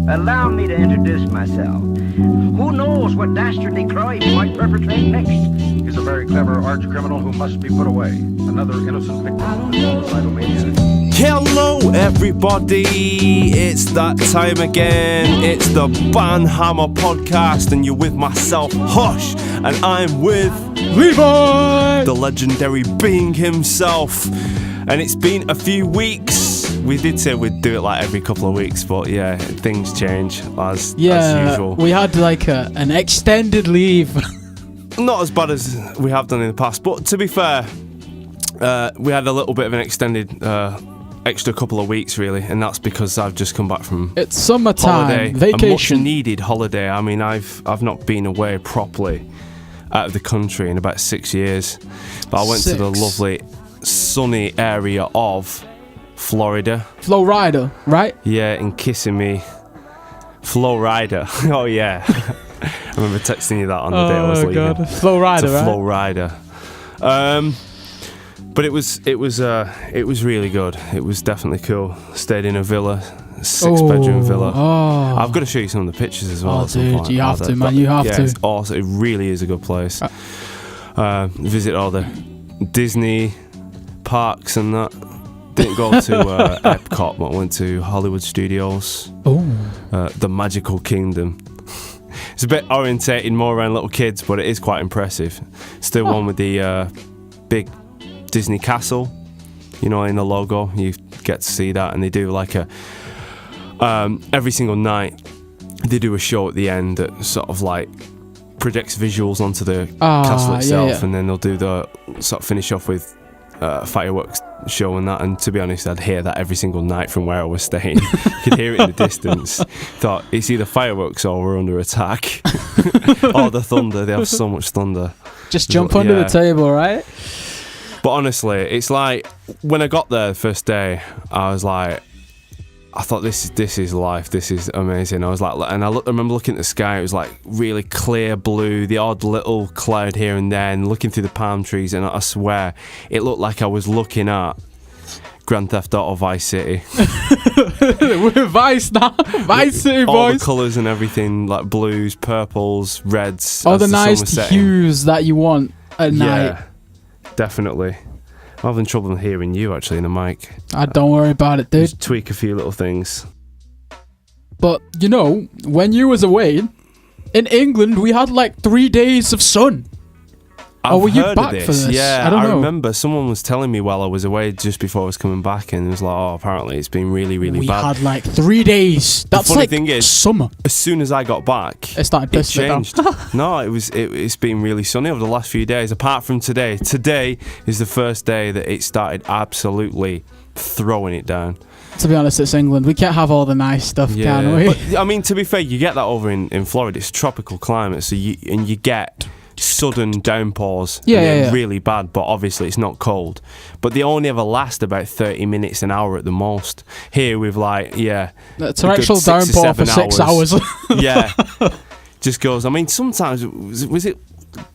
Allow me to introduce myself. Who knows what dastardly crime he might perpetrate next? He's a very clever arch criminal who must be put away. Another innocent victim of the suicidal maniac. Hello everybody, it's that time again. It's the Banhammer podcast and you're with myself, Hush, and I'm with Levi, the legendary being himself. And it's been a few weeks. We did say we'd do it like every couple of weeks, but yeah, things change as usual. We had like an extended leave. Not as bad as we have done in the past, but to be fair, we had a little bit of an extended extra couple of weeks really, and that's because I've just come back from It's summertime, holiday, vacation. a much needed holiday. I mean, I've not been away properly out of the country in about 6 years, but I went to the lovely sunny area of Florida. Florida, right? Yeah, in Kissimmee, Florida. Oh yeah, I remember texting you that on the day I was leaving. Oh god, Florida, right? Florida. But it was really good. It was definitely cool. Stayed in a villa, 6-bedroom villa. Oh. I've got to show you some of the pictures as well. Oh, at some dude, point. you have to, man. You have to. It's awesome. It really is a good place. Visit all the Disney parks and that. Didn't go to Epcot, but went to Hollywood Studios. Oh. The Magical Kingdom. It's a bit orientated more around little kids, but it is quite impressive. It's the one with the big Disney castle, you know, in the logo. You get to see that, and they do like a every single night they do a show at the end that sort of like projects visuals onto the castle itself, and then they'll do the sort of finish off with fireworks show and that. And to be honest, I'd hear that every single night from where I was staying. You could hear it in the distance. Thought it's either fireworks or we're under attack. Or the thunder. They have so much thunder. Just jump under the table, right? But honestly, it's like when I got there the first day, I was like, I thought this is life. This is amazing. I was like, and I remember looking at the sky. It was like really clear blue, the odd little cloud here and there, and looking through the palm trees. And I swear, it looked like I was looking at Grand Theft Auto Vice City. We're Vice now, Vice City boys. All the colours and everything, like blues, purples, reds. All the nice hues that you want at night. Yeah, definitely. I'm having trouble hearing you actually in the mic. Don't worry about it, dude. Just tweak a few little things. But, you know, when you was away, in England, we had like 3 days of sun. I've were you heard back of this. for this? Yeah, I don't know. remember someone was telling me while I was away just before I was coming back, and it was like, oh, apparently it's been really, really bad. We had like 3 days. That's funny like thing is, summer. As soon as I got back, It started it pissing changed. No, it's been really sunny over the last few days, apart from today. Today is the first day that it started absolutely throwing it down. To be honest, it's England. We can't have all the nice stuff, can we? But, I mean, to be fair, you get that over in Florida. It's tropical climate, so you get sudden downpours. Yeah. Really bad, but obviously it's not cold. But they only ever last about 30 minutes, an hour at the most. Here we've like, the torrential downpour for 6 hours. Yeah. Just goes, I mean, sometimes, was it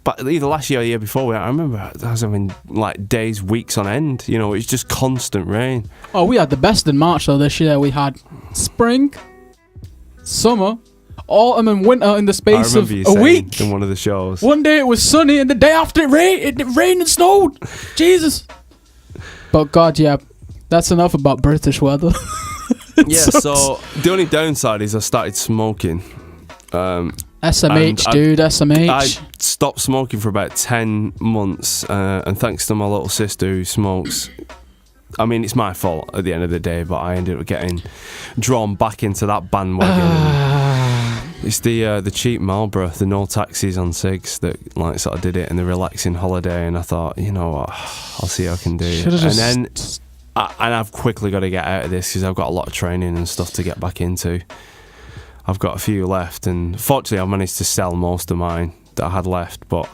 but either last year or the year before, I remember I was having like days, weeks on end. You know, it's just constant rain. Oh, we had the best in March though this year. We had spring, summer, autumn and winter in the space of a week. In one of the shows. One day it was sunny and the day after it rained and snowed. Jesus. But God, yeah, that's enough about British weather. So the only downside is I started smoking. SMH, dude, SMH. I stopped smoking for about 10 months, and thanks to my little sister who smokes, I mean, it's my fault at the end of the day, but I ended up getting drawn back into that bandwagon. It's the cheap Marlboro, the no taxis on cigs that like sort of did it, and the relaxing holiday, and I thought, you know what, I'll see what I can do. And I've quickly got to get out of this because I've got a lot of training and stuff to get back into. I've got a few left, and fortunately I've managed to sell most of mine that I had left, but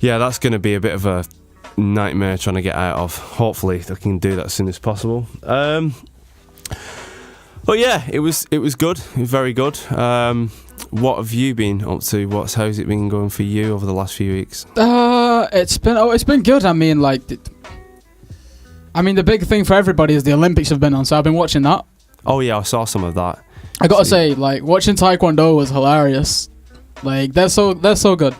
yeah, that's going to be a bit of a nightmare trying to get out of. Hopefully I can do that as soon as possible. But yeah, it was good. It was very good. What have you been up to? How's it been going for you over the last few weeks? It's been good. I mean, the big thing for everybody is the Olympics have been on, so I've been watching that. Oh yeah, I saw some of that. I gotta See. say, like, watching Taekwondo was hilarious. Like, they're so good.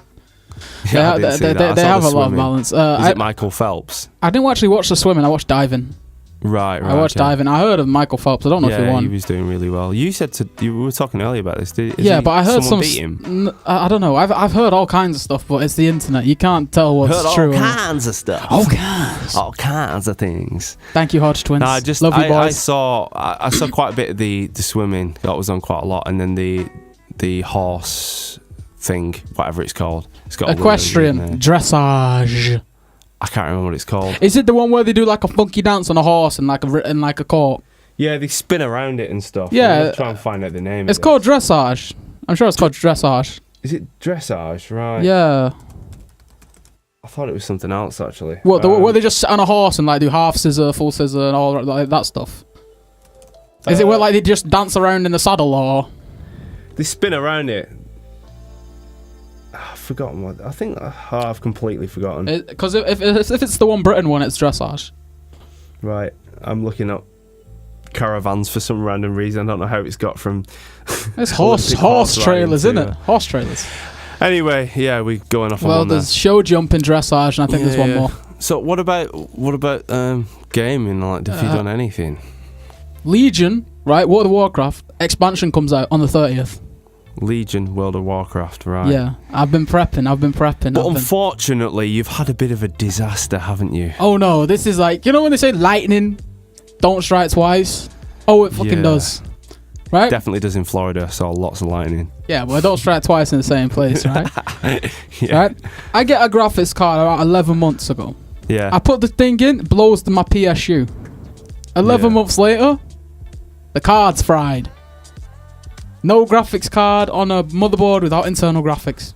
Yeah, I didn't see that. I They saw have the a lot of swimming. balance. Is it Michael Phelps? I didn't actually watch the swimming. I watched diving. Right. I watched okay. diving. I heard of Michael Phelps. I don't know if he Yeah, won. he was doing really well. You said we were talking earlier about this. But I heard someone some. beat him? I don't know. I've heard all kinds of stuff, but it's the internet. You can't tell what's Heard true. all kinds of stuff. All kinds. All kinds of things. Thank you, Hodge Twins. No, I just love you, I boys. saw quite a bit of the swimming. That was on quite a lot, and then the horse thing, whatever it's called. It's got a word Equestrian in there. dressage. I can't remember what it's called. Is it the one where they do like a funky dance on a horse and like a court? Yeah, they spin around it and stuff. Yeah. I'm gonna try and find out the name. It's of called dressage. I'm sure it's called dressage. Is it dressage? Right. Yeah. I thought it was something else actually. What? Where they just sit on a horse and like do half scissor, full scissor, and all like that stuff? Is it where like they just dance around in the saddle, or They spin around it. I've forgotten what. I think I've completely forgotten. because if it's the one Britain one, it's dressage. Right, I'm looking up caravans for some random reason. I don't know how it's got from. It's Olympic horse riding trailers, to, isn't it? Horse trailers. Anyway, yeah, we're going off on Well, one there. there's show jumping, dressage, and I think there's one more. So what about gaming? Like, have you done anything? Legion, right? World of Warcraft expansion comes out on the 30th. Legion, World of Warcraft, right? Yeah, I've been prepping. But unfortunately, you've had a bit of a disaster, haven't you? Oh no, this is like, you know when they say lightning don't strike twice? Oh, it fucking Yeah. does. Right? Definitely does in Florida. Saw lots of lightning. Yeah, well, it don't strike twice in the same place, right? Yeah. Right? I get a graphics card about 11 months ago. Yeah. I put the thing in, it blows to my PSU. 11 Yeah. months later, the card's fried. No graphics card on a motherboard without internal graphics.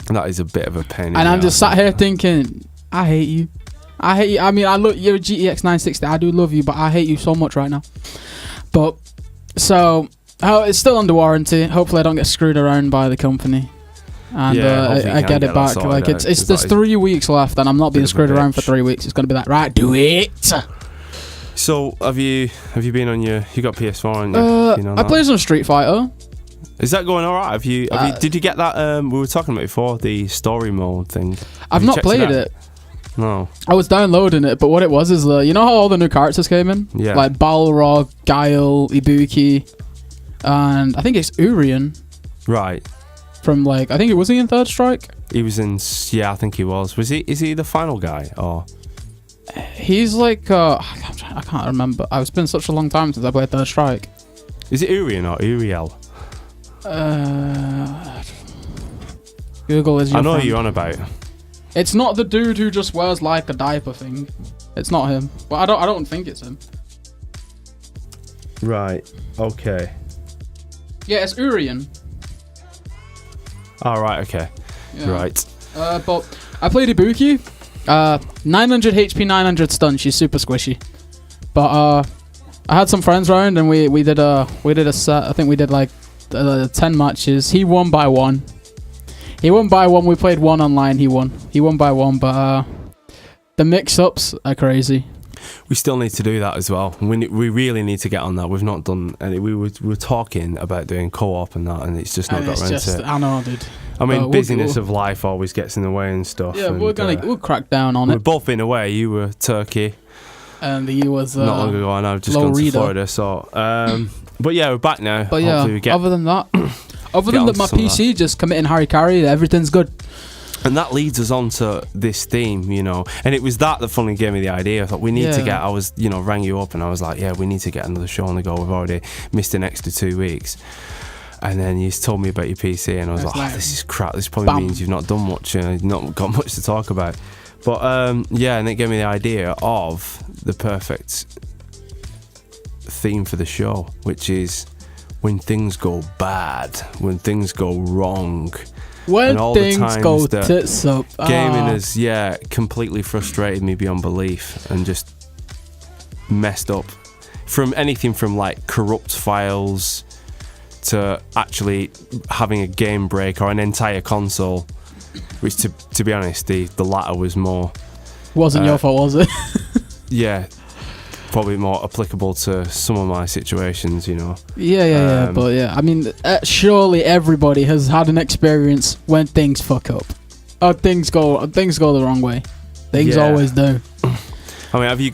That is a bit of a pain. in And the I'm just arse, sat here thinking, I hate you. I hate you. I mean, you're a GTX 960. I do love you, but I hate you so much right now. But, so, it's still under warranty. Hopefully I don't get screwed around by the company. And Yeah, hopefully I you get can it get that back. sorted Like, out, it's 'cause there's that is 3 weeks left, and I'm not being bit of a screwed around for bitch. 3 weeks. It's going to be like, right, do it. So have you been on you got PS4 on you? You know I that? played some Street Fighter. Is that going all right? Have you did you get that we were talking about before, the story mode thing? I've you not checked played out? it. No. I was downloading it, but what it was is, you know how all the new characters came in? Yeah. Like Balrog, Guile, Ibuki, and I think it's Urien Right. from I think was he in Third Strike? He was in I think he was. Is he the final guy or He's I can't remember. It's been such a long time since I played Third Strike. is it Urien or Uriel? Google is your I know friend. who you're on about. It's not the dude who just wears like a diaper thing. It's not him. Well, I don't think it's him. Right. Okay. Yeah, it's Urien. All right. Okay. Yeah. Right. But I played Ibuki. 900 HP, 900 stun. She's super squishy. But I had some friends around and we did a set. I think we did 10 matches. He won by 1. We played 1 online. He won by 1. But the mix-ups are crazy. We still need to do that as well. We really need to get on that. We've not done any. We were talking about doing co-op and that, and it's just not And got it's around just, to it. I know, dude. I mean, we'll- busyness of life always gets in the way and stuff. Yeah, and, we'll crack down on we've it. both been away. You were Turkey And he was not long ago, and I've just gone to Florida. Florida. So, but yeah, we're back now. But yeah, Hopefully we get, other than that, get my onto some of PC just committing Harry Carry, everything's good. and that leads us on to this theme, And it was that finally gave me the idea. I thought we need to Yeah. get. I was, rang you up, and I was like, yeah, we need to get another show on the go. We've already missed an extra 2 weeks. And then you told me about your PC, and I was It's like, like, this is crap. This probably bam. means you've not done much, you've not got much to talk about. But yeah, and it gave me the idea of the perfect theme for the show, which is when things go bad, when things go wrong. When And all the things times go that tits up. Gaming has, completely frustrated me beyond belief and just messed up. From anything from corrupt files to actually having a game break or an entire console, which to be honest, the latter was more. Wasn't your fault, was it? Yeah. probably more applicable to some of my situations, you know. Yeah. But yeah, I mean, surely everybody has had an experience when things fuck up, or things go the wrong way. Things always do. I mean, have you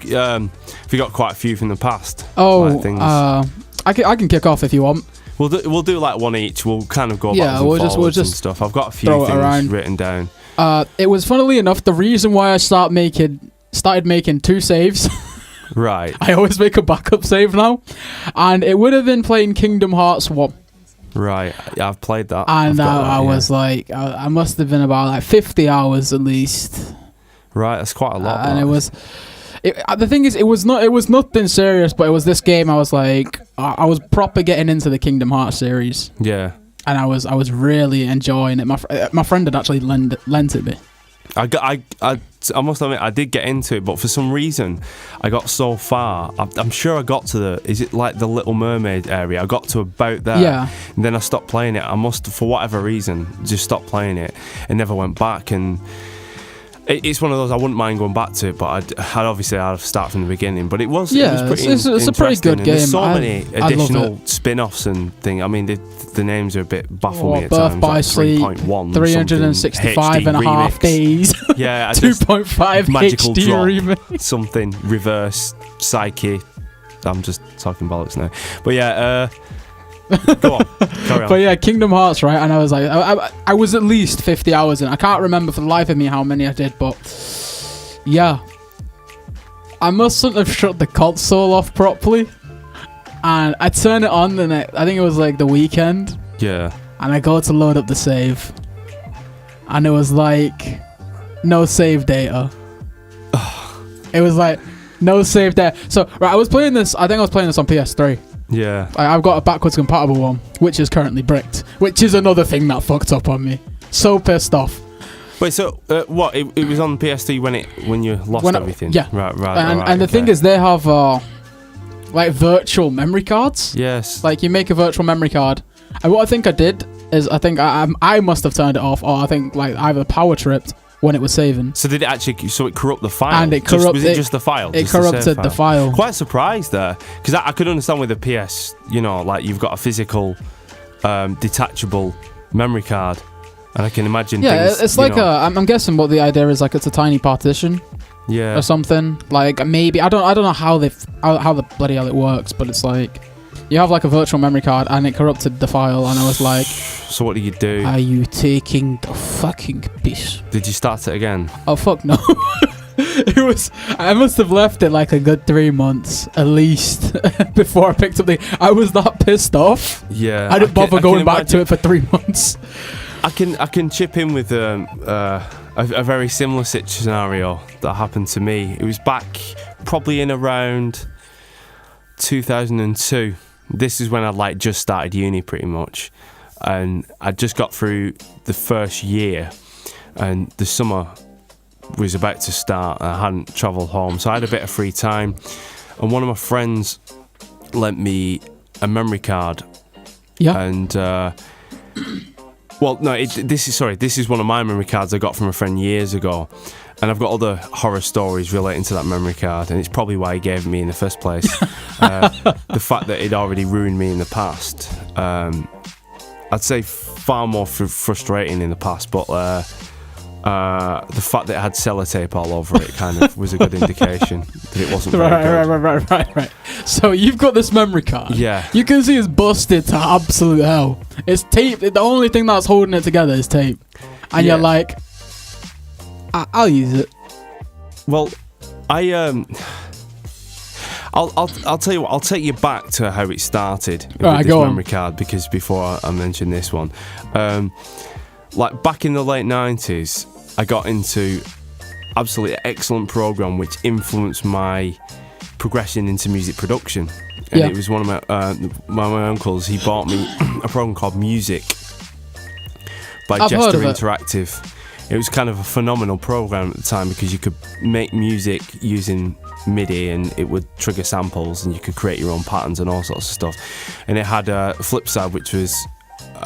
got quite a few from the past? Oh, like things? I can kick off if you want. We'll do like one each. We'll kind of go back and we'll forwards just and stuff. I've got a few throw it things around. written down. It was, funnily enough, the reason why I started making 2 saves. Right. I always make a backup save now, and it would have been playing Kingdom Hearts 1. Right. Yeah, I've played that. And I was like, I must have been about like 50 hours at least. Right, that's quite a lot. And it was. The thing is, it was nothing serious, but it was this game. I was like, I was proper getting into the Kingdom Hearts series. Yeah. And I was really enjoying it. My friend had actually lent it me. I must admit, I did get into it, but for some reason, I got so far. I'm sure I got to is it like the Little Mermaid area? I got to about there. Yeah. And then I stopped playing it. I must, for whatever reason, just stopped playing it and never went back. And it's one of those I wouldn't mind going back to, but I'd start from the beginning. But it was pretty it's a pretty good game. There's so many additional spin-offs and things. I mean, the names are a bit baffle me at Birth times. by Like Sleep, 3.1, 365 and a half days. Yeah, 2.5 magical HD drop, remake. something reverse psyche. I'm just talking bollocks now, but yeah. Go on, carry on. But yeah, Kingdom Hearts, right? And I was like, I was at least 50 hours in. I can't remember for the life of me how many I did, but yeah, I mustn't have shut the console off properly. And I turn it on, and I think it was like the weekend. Yeah. And I go to load up the save, and it was like no save data. It was like no save data. So right, I think I was playing this on PS3. Yeah. I've got a backwards compatible one, which is currently bricked, which is another thing that fucked up on me. So pissed off. Wait, so what? It was on PS3 when you lost everything? Yeah. Right. And the thing is, they have like virtual memory cards. Yes. Like you make a virtual memory card, and what I think I did is I must have turned it off, or I think like either power tripped when it was saving. So did it actually? So it corrupt the file? And it corrupted. Was it just the file? It corrupted the file. Quite surprised there, because I could understand with the PS, you know, like you've got a physical, detachable memory card, and I can imagine. Yeah, things, it's like I'm guessing what the idea is. Like it's a tiny partition. Yeah. Or something. Like maybe I don't know how the bloody hell it works, but it's like you have like a virtual memory card and it corrupted the file, and I was like, so what do you do? Are you taking the fucking piss? Did you start it again? Oh fuck no. I must have left it like a good 3 months at least before I picked up I was that pissed off. Yeah. I didn't bother going back to it for 3 months. I can chip in with a very similar scenario that happened to me. It was back probably in around 2002. This is when I'd like just started uni pretty much, and I just got through the first year, and the summer was about to start, and I hadn't travelled home, so I had a bit of free time, and one of my friends lent me a memory card. Yeah. And well, no, this is one of my memory cards I got from a friend years ago, and I've got other horror stories relating to that memory card, and it's probably why he gave it me in the first place. The fact that it already ruined me in the past, I'd say far more frustrating in the past, but the fact that it had sellotape all over it kind of was a good indication that it wasn't very good. Right. So you've got this memory card. Yeah. You can see it's busted to absolute hell. It's tape. The only thing that's holding it together is tape. And you're like, I'll use it. Well, I'll tell you what. I'll take you back to how it started with this memory card, because before I mention this one, like back in the late 90s, I got into absolutely excellent program which influenced my progression into music production, and it was one of my uncles. He bought me a program called Music by Jester Interactive. It was kind of a phenomenal program at the time, because you could make music using MIDI and it would trigger samples, and you could create your own patterns and all sorts of stuff. And it had a flip side, which was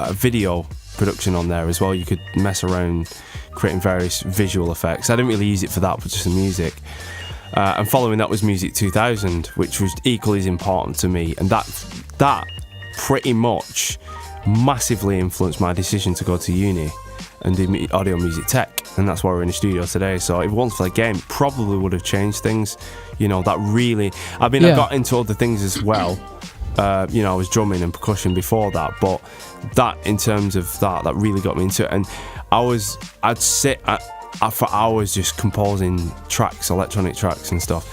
video production on there as well. You could mess around creating various visual effects. I didn't really use it for that, but just the music. And following that was Music 2000, which was equally as important to me, and that pretty much massively influenced my decision to go to uni and do audio music tech, and that's why we're in the studio today. So if it wasn't for the game, probably would have changed things. You know, that really, I mean, I got into other things as well. You know, I was drumming and percussion before that, but that, in terms of that really got me into it. And I'd sit for hours just composing tracks, electronic tracks and stuff.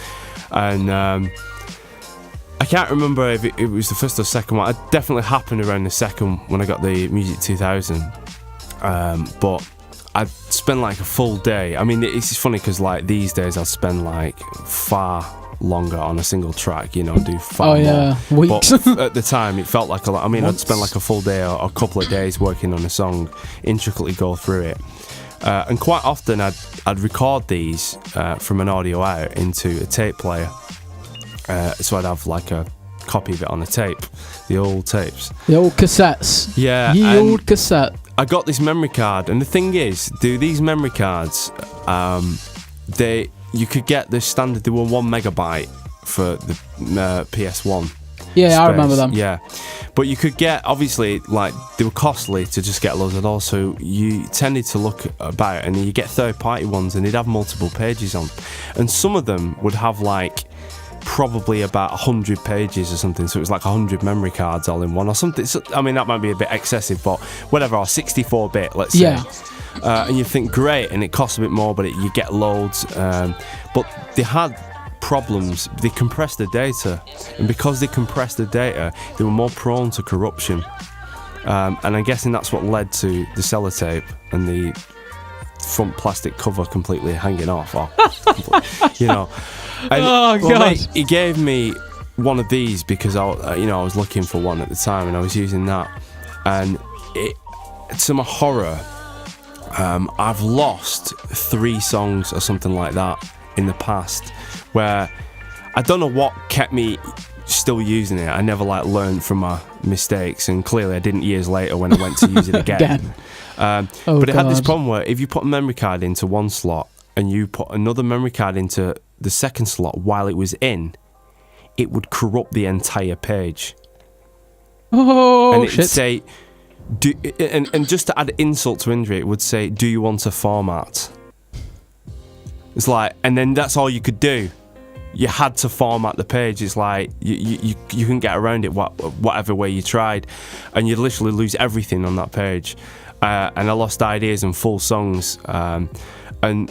And I can't remember if it was the first or second one. It definitely happened around the second when I got the Music 2000. But I'd spend like a full day. I mean, it's funny because like these days I'd spend like far longer on a single track, you know, do far more. Weeks. But at the time it felt like a lot. I mean, I'd spend like a full day or a couple of days working on a song, intricately go through it. And quite often I'd record these from an audio out into a tape player. So I'd have like a copy of it on a tape, the old tapes. The old cassettes. Yeah. The old cassette. I got this memory card, and the thing is, these memory cards, you could get the standard, they were 1 megabyte for the PS1. Yeah, space. I remember them. Yeah. But you could get, obviously, like, they were costly to just get loads of those, so you tended to look about, and you get third-party ones, and they'd have multiple pages on. And some of them would have, like, probably about 100 pages or something, so it was like 100 memory cards all in one or something. So, I mean, that might be a bit excessive, but whatever, or 64-bit, let's say. Yeah. And you think, great, and it costs a bit more, but you get loads. But they had problems. They compressed the data, and because they compressed the data, they were more prone to corruption. And I'm guessing that's what led to the sellotape and the front plastic cover completely hanging off, or you know. And, God! Mate, he gave me one of these because I was looking for one at the time, and I was using that. And to my horror, I've lost 3 songs or something like that in the past, where I don't know what kept me still using it. I never learned from my mistakes, and clearly I didn't years later when I went to use it again. But it had this problem where if you put a memory card into one slot and you put another memory card into the second slot while it was in, it would corrupt the entire page. Oh, and it shit. would say, and just to add insult to injury, it would say, "Do you want a format?" It's like, and then that's all you could do. You had to format the page. It's like you couldn't get around it whatever way you tried, and you'd literally lose everything on that page. And I lost ideas and full songs, and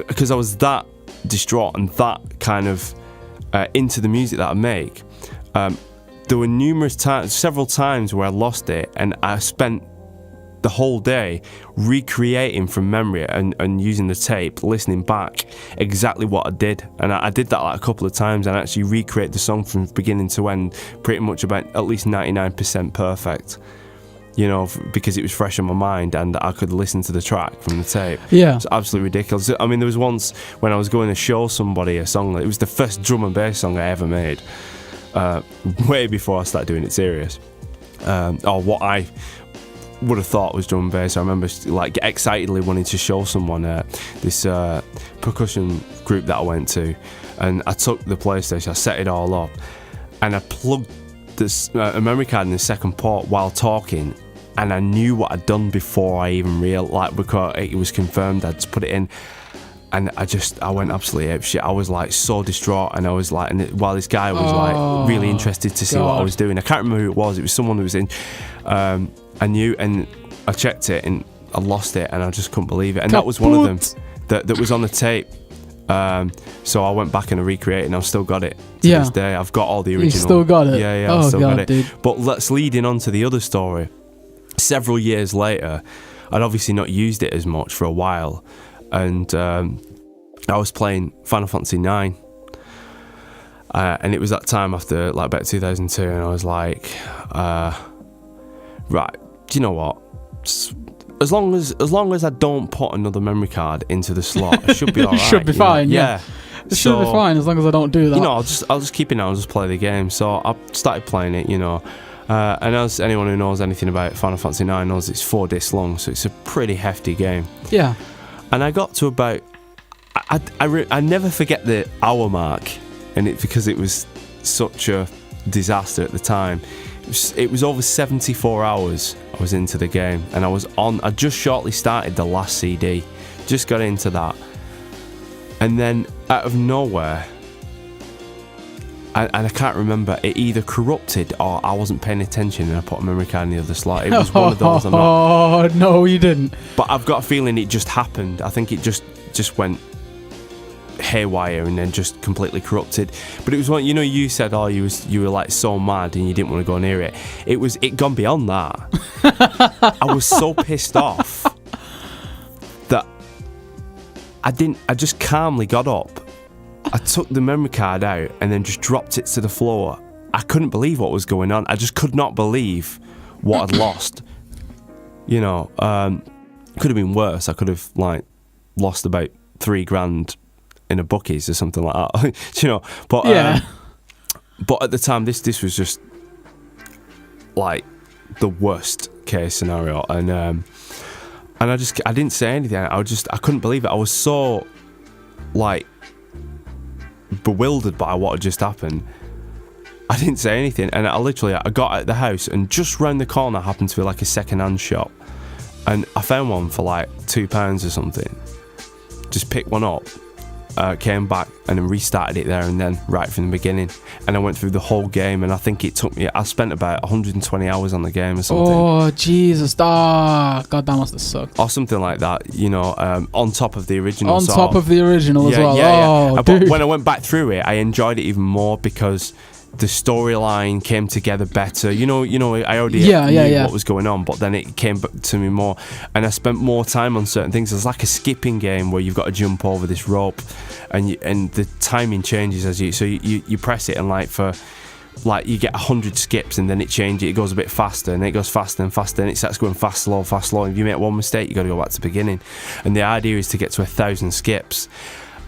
because I was that distraught and that kind of into the music that I make, there were several times where I lost it, and I spent the whole day recreating from memory and using the tape, listening back exactly what I did. And I did that like a couple of times, and actually recreate the song from beginning to end, pretty much about at least 99% perfect. You know, because it was fresh in my mind and I could listen to the track from the tape. Yeah. It's absolutely ridiculous. I mean, there was once when I was going to show somebody a song, it was the first drum and bass song I ever made, way before I started doing it serious. Or what I would have thought was drum and bass. I remember like excitedly wanting to show someone this percussion group that I went to, and I took the PlayStation, I set it all up, and I plugged this a memory card in the second port while talking, and I knew what I'd done before I even realised, because it was confirmed. I'd just put it in, and I went absolutely apeshit. I was like so distraught, and I was like, and while this guy was like really interested to see what I was doing. I can't remember who it was. It was someone who was in. I knew, and I checked it, and I lost it, and I just couldn't believe it. And that was one of them that was on the tape. So I went back and I recreated, and I've still got it to this day. I've got all the original. You still got it? Yeah, I've still got it. Dude. But let's lead in on to the other story. Several years later, I'd obviously not used it as much for a while, and I was playing Final Fantasy 9. And it was that time after like about 2002, and I was like, right, do you know what? As long as I don't put another memory card into the slot, I should be alright. It should be fine. Yeah. It should be fine as long as I don't do that. You know, I'll just keep it now and just play the game. So I started playing it, you know. And as anyone who knows anything about Final Fantasy 9 knows, it's 4 discs long, so it's a pretty hefty game. Yeah. And I got to about, I never forget the hour mark, and it's because it was such a disaster at the time. It was over 74 hours I was into the game, and I just shortly started the last CD, just got into that, and then out of nowhere, and I can't remember, it either corrupted or I wasn't paying attention and I put a memory card in the other slot. It was one of those. Oh no, you didn't. But I've got a feeling it just happened. I think it just went haywire and then just completely corrupted. But it was one, you said, you were like so mad and you didn't want to go near it. It gone beyond that. I was so pissed off that I just calmly got up. I took the memory card out and then just dropped it to the floor. I couldn't believe what was going on. I just could not believe what I'd lost. Could have been worse. I could have lost about $3,000 in a bookies or something like that. But yeah. But at the time, this was just like the worst case scenario, and I didn't say anything. I couldn't believe it. I was so bewildered by what had just happened. I didn't say anything, and I got out of the house, and just round the corner happened to be like a second-hand shop, and I found one for like £2 or something. Just picked one up, came back, and then restarted it there and then, right from the beginning. And I went through the whole game, and I think I spent about 120 hours on the game or something. Oh, Jesus. God, that must have sucked. Or something like that, on top of the original. On top of the original as well. Yeah. Dude. But when I went back through it, I enjoyed it even more because the storyline came together better. I already knew what was going on, but then it came back to me more, and I spent more time on certain things. It's like a skipping game where you've got to jump over this rope, and the timing changes as you press it, and you get 100 skips, and then it changes. It goes a bit faster, and it goes faster and faster, and it starts going fast, slow. And if you make one mistake, you got to go back to the beginning. And the idea is to get to 1,000 skips.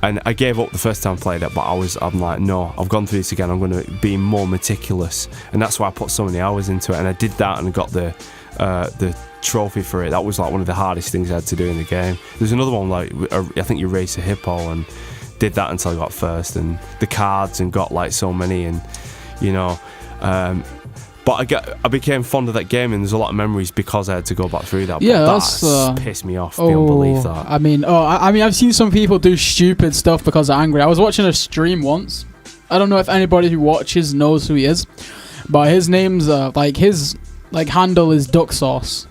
And I gave up the first time I played it, but I'm like, no, I've gone through this again. I'm going to be more meticulous, and that's why I put so many hours into it. And I did that, and I got the trophy for it. That was like one of the hardest things I had to do in the game. There's another one I think you race a hippo, and did that until I got first, and the cards, and got like so many, and but I became fond of that game, and there's a lot of memories because I had to go back through that. Yeah, but that's pissed me off beyond belief. That. I mean, I've seen some people do stupid stuff because they're angry. I was watching a stream once. I don't know if anybody who watches knows who he is, but his name's his handle is Duck Sauce.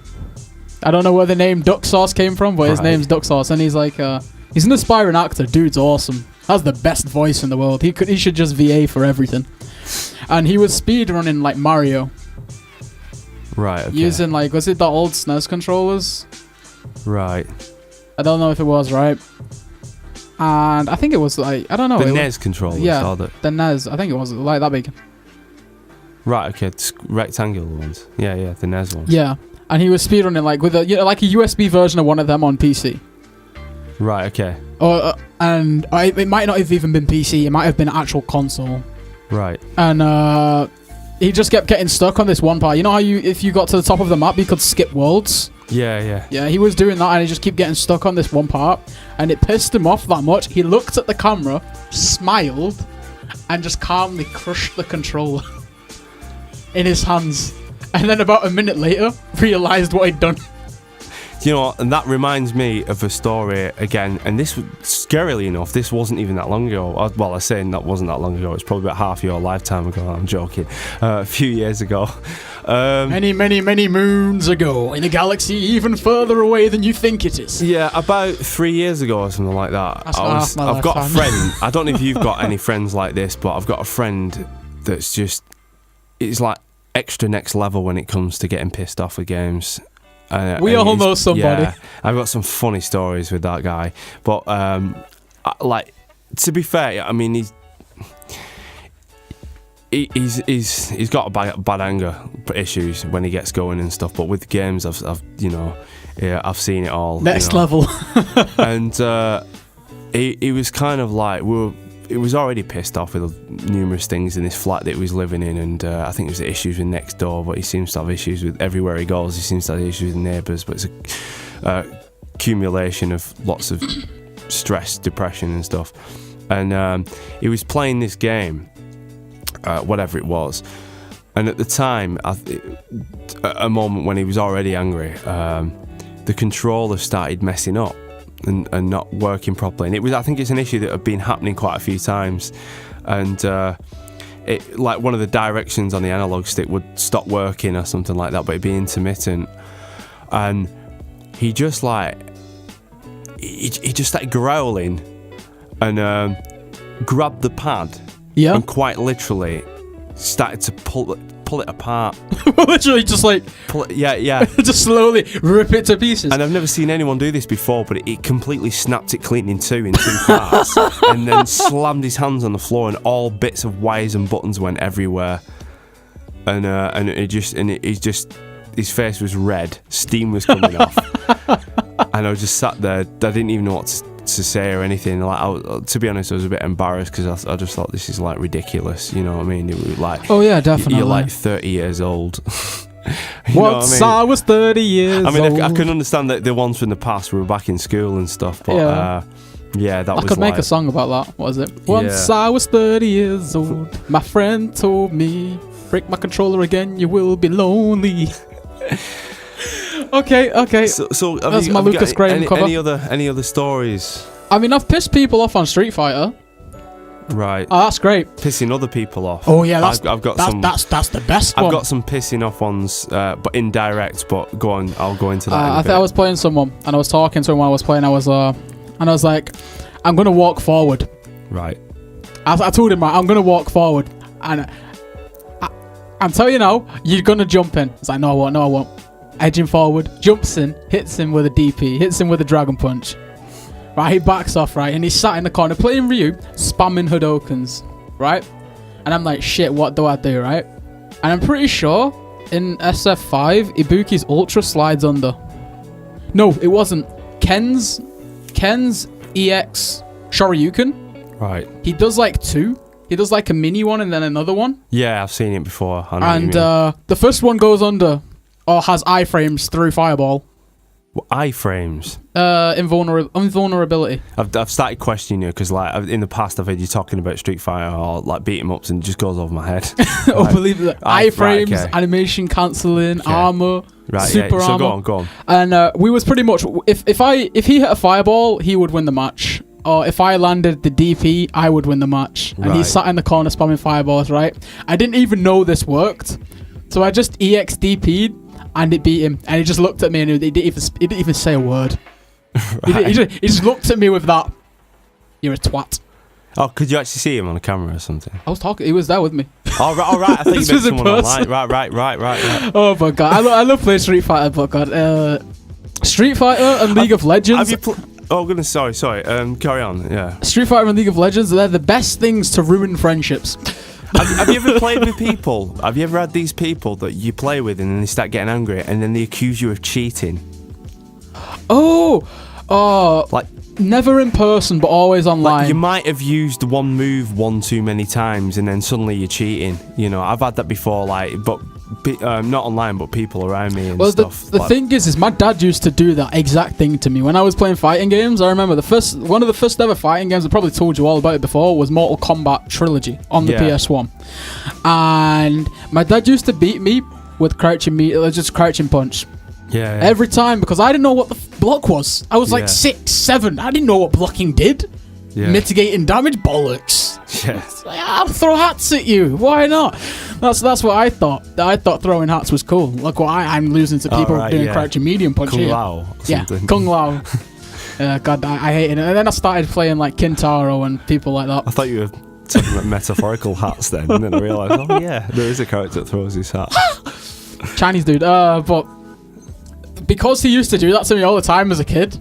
I don't know where the name Duck Sauce came from, but his name's Duck Sauce, and he's he's an aspiring actor. Dude's awesome. Has the best voice in the world. He should just VA for everything. And he was speedrunning Mario. Right, okay. Using was it the old SNES controllers? Right. I don't know if it was, right? And I think it was I don't know. The NES controllers, yeah, are the NES. I think it was that big. Right, okay, rectangular ones. Yeah, the NES ones. Yeah, and he was speedrunning with a a USB version of one of them on PC. Right, okay. And it might not have even been PC. It might have been actual console. Right. And he just kept getting stuck on this one part. You know how if you got to the top of the map, you could skip worlds? Yeah. Yeah, he was doing that, and he just kept getting stuck on this one part, and it pissed him off that much. He looked at the camera, smiled, and just calmly crushed the controller in his hands. And then about a minute later, realised what he'd done. And that reminds me of a story again, and this, scarily enough, this wasn't even that long ago. Well, I'm saying that wasn't that long ago. It's probably about half your lifetime ago. I'm joking. A few years ago. Many, many, many moons ago, in a galaxy even further away than you think it is. Yeah, about 3 years ago or something like that. I've got a friend. I don't know if you've got any friends like this, but I've got a friend that's just, it's like extra next level when it comes to getting pissed off with games. We all know somebody. Yeah, I've got some funny stories with that guy. But to be fair, I mean he's got bad anger issues when he gets going and stuff. But with games, I've seen it all. Next level. And he was kind of he was already pissed off with numerous things in this flat that he was living in, and I think it was issues with next door, but he seems to have issues with everywhere he goes. He seems to have issues with neighbours, but it's a accumulation of lots of stress, depression, and stuff. And he was playing this game, whatever it was. And at the time, a moment when he was already angry, the controller started messing up and not working properly. And I think it's an issue that had been happening quite a few times. And it, like, one of the directions on the analog stick would stop working or something like that, but it'd be intermittent. And he just he just started growling and grabbed the pad and quite literally started to pull it apart. Literally just like pull it, yeah just slowly rip it to pieces. And I've never seen anyone do this before, but it completely snapped it clean in two parts and then slammed his hands on the floor and all bits of wires and buttons went everywhere. And his face was red, steam was coming off. And I was just sat there, I didn't even know what to say or anything. Like, to be honest, I was a bit embarrassed because I just thought, this is like ridiculous. You know what I mean? It was like, oh yeah, definitely. You're like 30 years old. Once I was 30 years old. I mean, I can understand that the ones from the past were back in school and stuff, but that was. I could make a song about that. What was it? Once I was 30 years old, my friend told me, break my controller again, you will be lonely. Okay. So that's my Lucas Graham cover. Any other stories? I mean, I've pissed people off on Street Fighter. Right. Oh, that's great. Pissing other people off. Oh yeah, I've got some. That's the best one. I've got some pissing off ones, but indirect. But go on, I'll go into that. I think I was playing someone, and I was talking to him while I was playing. And I was like, I'm gonna walk forward. Right. I told him, I'm gonna walk forward, and I'm telling you now, you're gonna jump in. It's like, no, I won't. Edging forward, jumps in, hits him with a DP, hits him with a Dragon Punch. Right, he backs off, right, and he's sat in the corner playing Ryu, spamming Hadokens, right? And I'm like, shit, what do I do, right? And I'm pretty sure in SF5, Ibuki's Ultra slides under. No, it wasn't. Ken's EX Shoryuken. Right. He does like two. He does like a mini one and then another one. Yeah, I've seen it before. I know and what you mean. The first one goes under, or has iframes through Fireball. What, iframes? Invulnerability. I've started questioning you because, like, in the past I've heard you talking about Street Fighter or like beat 'em ups and it just goes over my head. Oh, believe it. Iframes, right, okay. animation cancelling, armor, super so armor. go on. And we was pretty much, if he hit a fireball, he would win the match. Or if I landed the DP, I would win the match. And he sat in the corner spamming fireballs, right? I didn't even know this worked. So I just EX DP'd and it beat him. And he just looked at me and he didn't even say a word. Right. He just looked at me with that, you're a twat. Oh, could you actually see him on a camera or something? I was talking, he was there with me. Oh, right. I think you meant someone online. Right. Oh my god, I love playing Street Fighter, but god, Street Fighter and League of Legends. Oh goodness, sorry. Carry on. Yeah. Street Fighter and League of Legends, they're the best things to ruin friendships. Have you ever played with people? Have you ever had these people that you play with and then they start getting angry and then they accuse you of cheating? Like never in person, but always online. Like you might have used one move one too many times and then suddenly you're cheating. You know, I've had that before. Like, but not online, but people around me and stuff. The thing is my dad used to do that exact thing to me when I was playing fighting games. I remember one of the first ever fighting games, I probably told you all about it before, was Mortal Kombat Trilogy on the PS1. And my dad used to beat me with just crouching punch. Yeah. Every time, because I didn't know what the block was. I was like 6, 7. I didn't know what blocking did. Yeah. Mitigating damage, bollocks. Yeah. Like, I'll throw hats at you. Why not? That's what I thought. I thought throwing hats was cool. Look what I'm losing to people doing crouching medium punch Kung here. Lao. Kung Lao. God, I hated it. And then I started playing like Kintaro and people like that. I thought you were talking about metaphorical hats then, and then I realised, oh yeah, there is a character that throws his hat. Chinese dude. But because he used to do that to me all the time as a kid.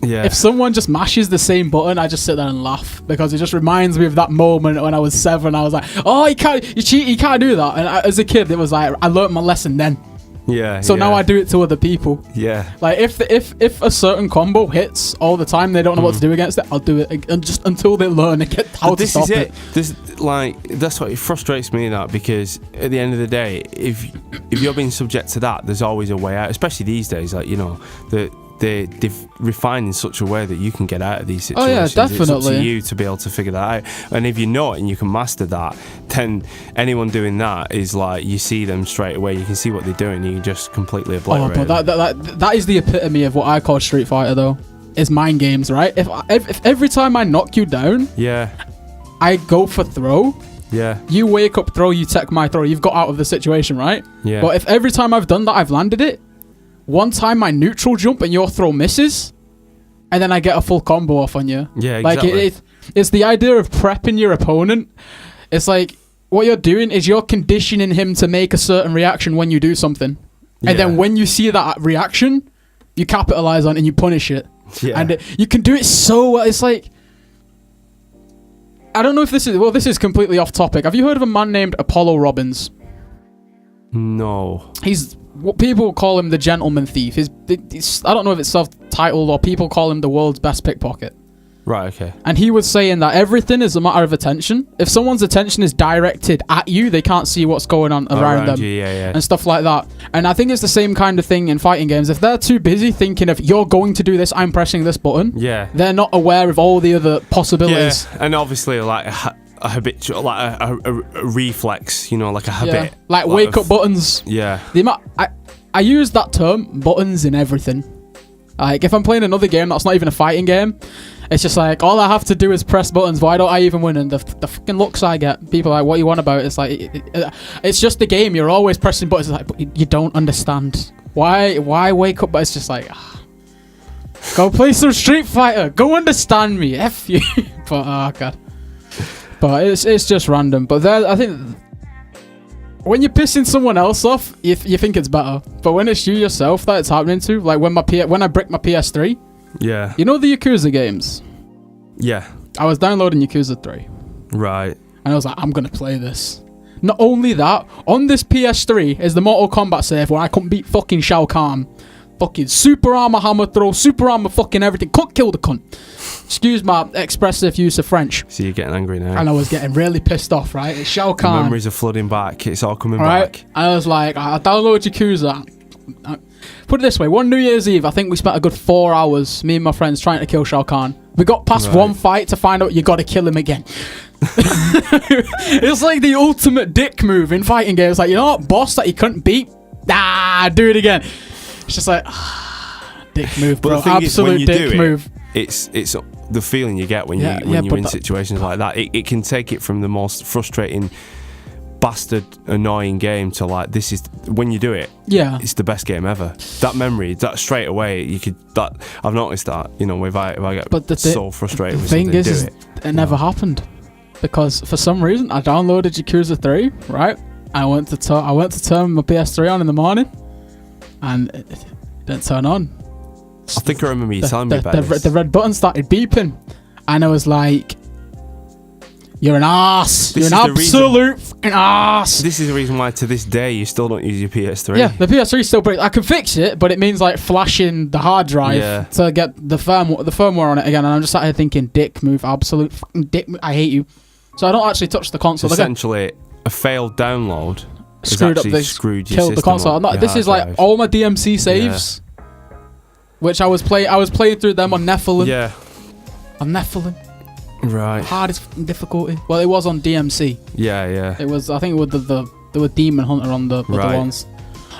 Yeah. If someone just mashes the same button, I just sit there and laugh because it just reminds me of that moment when I was 7. I was like, "Oh, you cheat, you can't do that." And as a kid, it was like I learnt my lesson then. Yeah. So now I do it to other people. Yeah. Like if a certain combo hits all the time, they don't know what to do against it. I'll do it and just until they learn and get how to stop it. That's what it frustrates me, that because at the end of the day, if you're being subject to that, there's always a way out. Especially these days, like, you know, the they've refined in such a way that you can get out of these Oh, yeah, situations. It's up to definitely. you to be able to figure that out. And if you know it and you can master that, then anyone doing that is like, you see them straight away, you can see what they're doing, you can just completely obliterate Oh, but that is the epitome of what I call Street Fighter, though. Is mind games, right? If every time I knock you down, Yeah, I go for throw, yeah, you wake up, throw, you tech my throw, you've got out of the situation, right? yeah. But if every time I've done that, I've landed it, one time my neutral jump and your throw misses, and then I get a full combo off on you. Yeah, Like, exactly. it's the idea of prepping your opponent. It's like, what you're doing is you're conditioning him to make a certain reaction when you do something. And then Yeah. when you see that reaction, you capitalize on it and you punish it. Yeah. And you can do it so well. It's like, I don't know if this is completely off topic. Have you heard of a man named Apollo Robbins? No. He's what people call him the gentleman thief. I don't know if it's self-titled or people call him the world's best pickpocket. Right, okay. And he was saying that everything is a matter of attention. If someone's attention is directed at you, they can't see what's going on around them. You, yeah. And stuff like that. And I think it's the same kind of thing in fighting games. If they're too busy thinking of, you're going to do this, I'm pressing this button, Yeah. they're not aware of all the other possibilities. Yeah, and obviously like a habitual, like a reflex, you know, like a habit. Like wake up buttons. Yeah. I use that term, buttons, in everything. Like, if I'm playing another game that's not even a fighting game, it's just like, all I have to do is press buttons. Why don't I even win? And the fucking looks I get, people are like, what you want about it? It's like, it's just the game. You're always pressing buttons. It's like, but you don't understand. Why wake up? But it's just like, go play some Street Fighter. Go understand me. F you. But, oh, God. But it's just random. But I think when you're pissing someone else off, you think it's better. But when it's you yourself that it's happening to, like when I brick my PS3, Yeah. you know the Yakuza games? Yeah. I was downloading Yakuza 3. Right. And I was like, I'm going to play this. Not only that, on this PS3 is the Mortal Kombat save where I couldn't beat fucking Shao Kahn. Fucking super armor hammer throw, super armor fucking everything. Couldn't kill the cunt. Excuse my expressive use of French. So you're getting angry now. And I was getting really pissed off, right? It's Shao The Kahn. memories are flooding back. It's all coming Right? back. I was like, I downloaded Yakuza. Put it this way, one New Year's Eve, I think we spent a good 4 hours, me and my friends, trying to kill Shao Kahn. We got past Right. one fight to find out you gotta kill him again. It's like the ultimate dick move in fighting games. Like, you know what, boss that you couldn't beat? Do it again. It's just like, dick move, But bro. the thing is, when Absolute you dick do move. It's the feeling you get when Yeah, you're but in situations like that. It can take it from the most frustrating, bastard, annoying game to like, this is when you do it. Yeah. It's the best game ever. That memory, that straight away, I've noticed that, you know, if I get But so frustrated The with thing something, is do it. it never happened. Because for some reason, I downloaded Yakuza 3, right? I went to turn my PS3 on in the morning, and it didn't turn on. I think I remember you telling me about this. The red button started beeping, and I was like, "You're an ass. This You're an is the reason- absolute fucking ass." This is the reason why to this day you still don't use your PS3. Yeah, the PS3 still breaks. I can fix it, but it means like flashing the hard drive Yeah. to get the firmware on it again. And I'm just sat here thinking, "Dick move, absolute fucking dick move. I hate you." So I don't actually touch the console. Again. Essentially, a failed download has Screwed up actually the screwed your killed the system console. up, No, your this hard is like drive. all my DMC saves, which I was playing through them on Nephilim. Yeah. On Nephilim, Right. hardest fucking difficulty. Well, it was on DMC. Yeah, yeah. It was, I think, with there were Demon Hunter on the other Right. ones,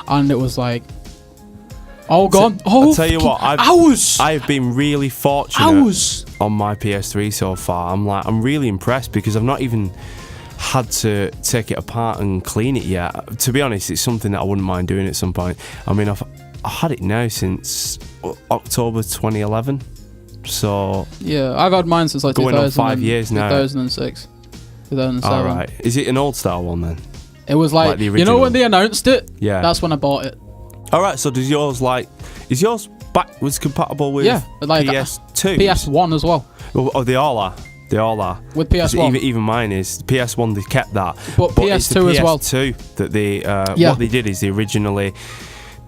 and it was like all gone. Oh, I'll tell you what, hours. I've been really fortunate Hours. on my PS3 so far. I'm really impressed because I've not even had to take it apart and clean it yet. To be honest, it's something that I wouldn't mind doing at some point. I mean, I've had it now since October 2011, so Yeah, I've had mine since like Going on 2000 5 years now. 2006, 2007. all right. Is it an old style one then? It was Like like, the you know original. when they announced it? Yeah. That's when I bought it. All right. So is yours backwards compatible with Yeah, like PS2? PS1 as well. Oh, they all are. They all are. With 'Cause PS1. Even mine is. The PS1, they kept that. But it's the PS2 as well. PS2 that they, Yeah. what they did is they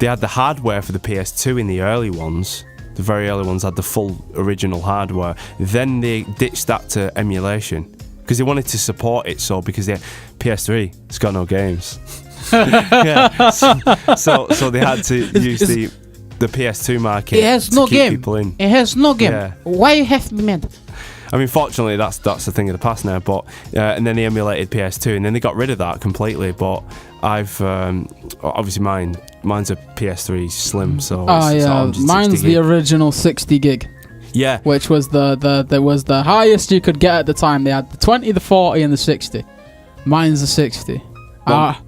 had the hardware for the PS2 in the early ones. The very early ones had the full original hardware. Then they ditched that to emulation because they wanted to support it. So because the PS3, it's got no games. Yeah. So they had to use the PS2 market. It has to no keep game. People in. It has no game. Yeah. Why you have to be mad? I mean, fortunately, that's the thing of the past now. But and then they emulated PS2, and then they got rid of that completely. But I've obviously mine's a PS3 Slim, so mine's the original 60 gig. Yeah, which was the highest you could get at the time. They had the 20, the 40, and the 60. Mine's the 60. My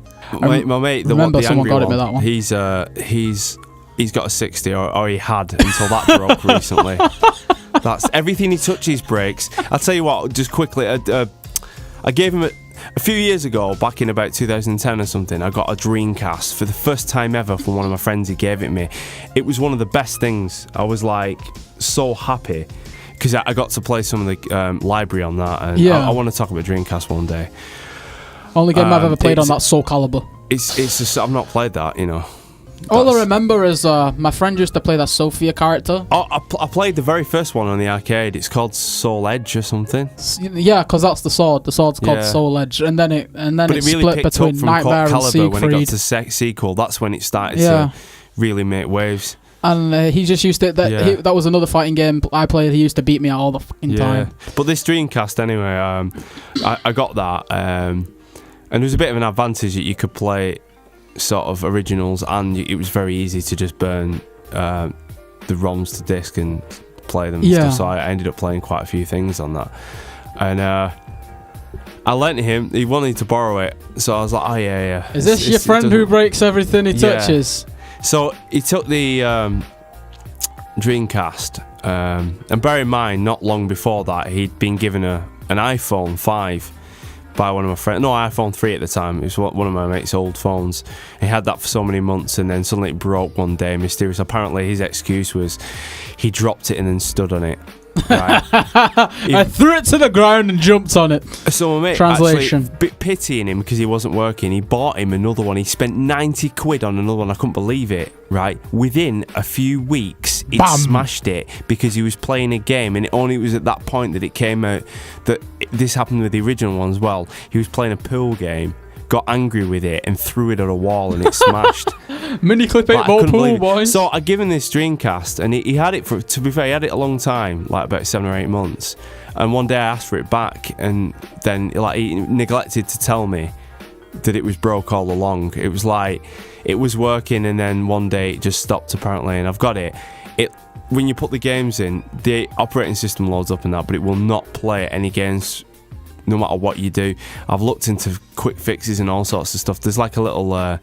mate, remember someone got one, it with that one. He's got a 60, or he had until that broke recently. That's everything he touches breaks. I'll tell you what, just quickly, I gave him a few years ago, back in about 2010 or something, I got a Dreamcast for the first time ever from one of my friends. He gave it me. It was one of the best things. I was like so happy because I got to play some of the library on that, and I want to talk about Dreamcast one day. Only game I've ever played on that Soul Calibur. It's just I've not played that, you know. All I remember is my friend used to play that Sophia character. Oh, I played the very first one on the arcade. It's called Soul Edge or something. Yeah, because that's the sword. The sword's called Soul Edge, and then it really picked split between up from Nightmare and Siegfried. when it got to sequel. That's when it started to really make waves. And he just used to that was another fighting game I played. He used to beat me all the fucking time. But this Dreamcast anyway, I got that, and there was a bit of an advantage that you could play sort of originals, and it was very easy to just burn the ROMs to disc and play them and stuff. So I ended up playing quite a few things on that, and I lent him. He wanted to borrow it, so I was like, oh yeah. Is this your friend who breaks everything he touches? So he took the Dreamcast, and bear in mind, not long before that, he'd been given an iPhone 5 by one of my friends. No, iPhone 3 at the time. It was one of my mate's old phones. He had that for so many months, and then suddenly it broke one day, mysterious. Apparently his excuse was he dropped it and then stood on it. Right. I threw it to the ground and jumped on it. So my mate, translation, actually, pitying him because he wasn't working, he bought him another one. He spent 90 quid on another one. I couldn't believe it. Right, within a few weeks he smashed it because he was playing a game, and it only was at that point that it came out that this happened with the original one as well. He was playing a pool game, got angry with it and threw it at a wall, and it smashed. Mini clip 8 ball pool, boy. So I given this Dreamcast, and he had it for, to be fair, he had it a long time, like about 7 or 8 months. And one day I asked for it back, and then he neglected to tell me that it was broke all along. It was like it was working, and then one day it just stopped apparently, and I've got it. When you put the games in, the operating system loads up and that, but it will not play any games no matter what you do. I've looked into quick fixes and all sorts of stuff. There's like a little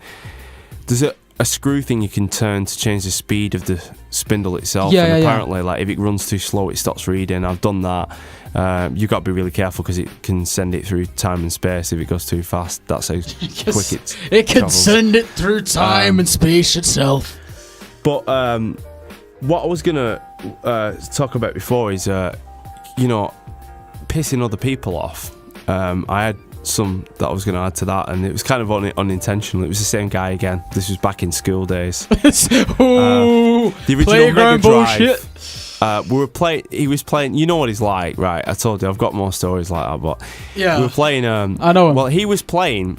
there's a screw thing you can turn to change the speed of the spindle itself, and apparently like if it runs too slow it stops reading. I've done that. You've got to be really careful because it can send it through time and space if it goes too fast. That's how quick it can send it through time and space itself. But what I was gonna talk about before is pissing other people off. I had some that I was going to add to that, and it was kind of unintentional. It was the same guy again. This was back in school days. The original playground bullshit. He was playing. You know what he's like, right? I told you I've got more stories like that, but we were playing. I know him. Well, he was playing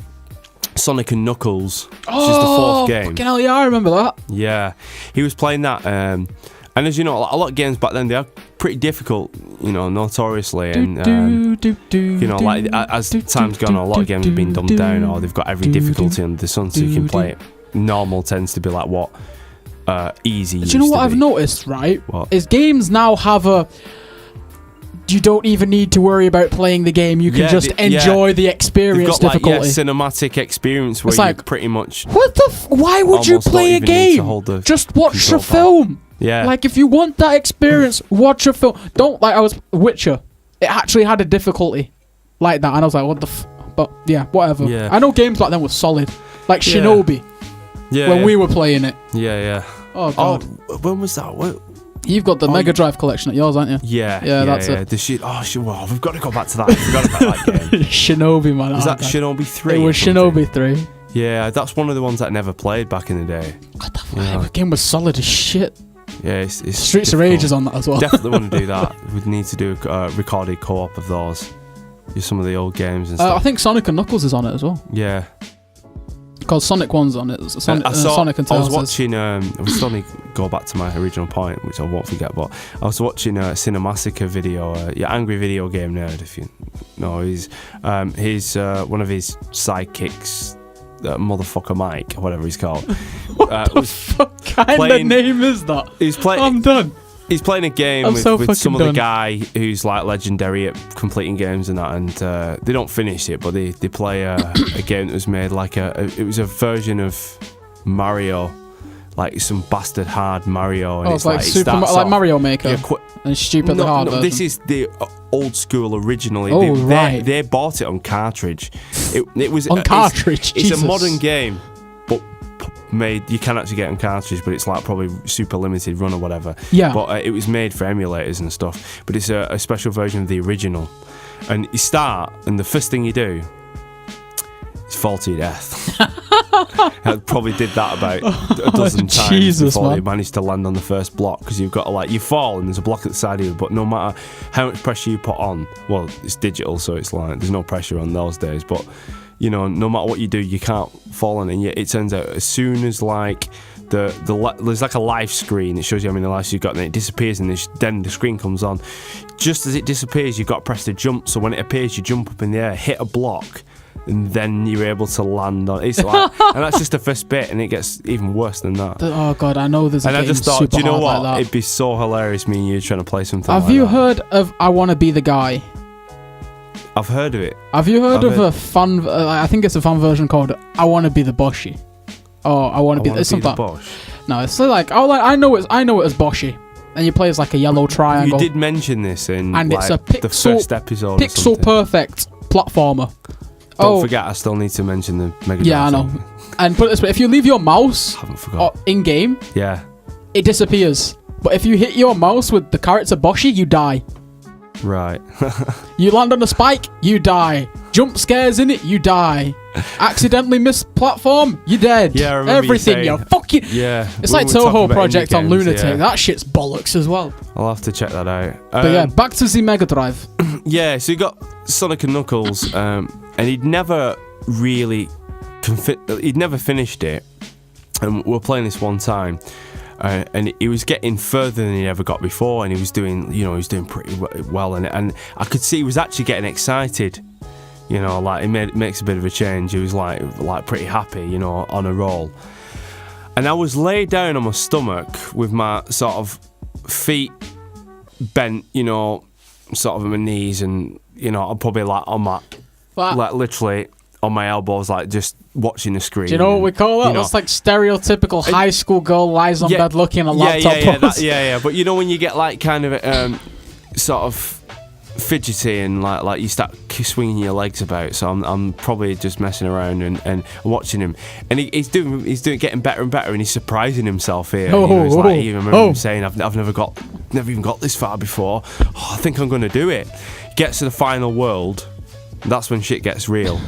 Sonic and Knuckles, which is the 4th game. Fucking hell, yeah, I remember that. Yeah, he was playing that. And as you know, a lot of games back then, they are pretty difficult, notoriously. And, as time's gone on, a lot of games have been dumbed down, or they've got every difficulty under the sun, so you can play it. Normal tends to be like what easy used to be. Do you know what I've noticed, right? What? Is games now have you don't even need to worry about playing the game. You can just enjoy the experience. They've got difficulty. Cinematic experience where it's like, you pretty much. What the? Why would you play a game? Just watch a film. Yeah. Like if you want that experience, watch a film. Don't I was Witcher. It actually had a difficulty like that, and I was like, what the? But yeah, whatever. Yeah. I know games back then were solid, like Shinobi. Yeah. When we were playing it. Yeah. Oh god. When was that? You've got the Mega Drive collection at yours, aren't you? Yeah, that's it. The shit. Oh, well, we've got to go back to that. I forgot about that game. Shinobi, man. Was that Shinobi 3? It was Shinobi 3. Yeah, that's one of the ones that I never played back in the day. God, that game was solid as shit. Yeah, it's Streets of Rage is on that as well. Definitely want to do that. We'd need to do a recorded co-op of those. Use some of the old games and stuff. I think Sonic and Knuckles is on it as well. Yeah. Because Sonic 1's on it. Sonic and Tails. I was watching. I was suddenly go back to my original point, which I won't forget. But I was watching a Cinemassacre video, Angry Video Game Nerd, if you know. He's one of his sidekicks, motherfucker Mike, or whatever he's called. What the fuck kind of name is that? I'm done. He's playing a game with some other guy who's like legendary at completing games and that, and they don't finish it, but they play a game that was made like it was a version of Mario, like some bastard hard Mario. And it's like like Mario Maker. And stupidly hard. No, this is the old school originally. They bought it on cartridge. It was on cartridge. It's a modern game, but made, you can actually get it on cartridge, but it's like probably super limited run or whatever. Yeah. But it was made for emulators and stuff. But it's a special version of the original. And you start, and the first thing you do is fall to your death. I probably did that about a dozen times before you managed to land on the first block, because you've got to you fall and there's a block at the side of you, but no matter how much pressure you put on, well, it's digital, so it's like there's no pressure on those days, but no matter what you do, you can't fall on it. And yet it turns out as soon as there's like a live screen, it shows you how many lives you've got, and then it disappears, and then the screen comes on. Just as it disappears, you've got to press the jump, so when it appears, you jump up in the air, hit a block, and then you're able to land on. It's like, and that's just the first bit, and it gets even worse than that. Oh god, I know there's. And I just thought, do you know what? Like it'd be so hilarious, me and you trying to play something. Have you heard of "I Want to Be the Guy"? I've heard of it. Have you heard of a fun? I think it's a fun version called "I Want to Be the Boshi." Oh, I want to be. It's something. No, it's like I know it as Boshi, and you play as like a yellow triangle. You did mention this in and it's a the first episode. Pixel perfect platformer. Don't forget, I still need to mention the Mega Drive. Yeah, I know. And put it this way: if you leave your mouse in game, it disappears. But if you hit your mouse with the character Boshi, you die. Right. You land on a spike, you die. Jump scares in it, you die. Accidentally miss platform, you're dead. Yeah, I remember everything. You're fucking. Yeah. It's like Toho Project on Lunatic. Yeah. That shit's bollocks as well. I'll have to check that out. But yeah, back to the Mega Drive. Yeah, so you got Sonic and Knuckles, and he'd never really he'd never finished it. And we were playing this one time. And he was getting further than he ever got before, and he was doing pretty well, and I could see he was actually getting excited. Like it makes a bit of a change. He was like pretty happy, on a roll. And I was laid down on my stomach with my sort of feet bent, sort of on my knees, and I'm probably like on my like literally on my elbows, like just watching the screen. Do you know what we call that? That's like stereotypical high school girl lies on bed looking at a laptop. Yeah. But when you get like kind of sort of fidgety and like you start swinging your legs about, so I'm probably just messing around and watching him, and he's doing getting better and better, and he's surprising himself here. I remember him saying, I've never even got this far before. I think I'm going to do it. Gets to the final world. That's when shit gets real.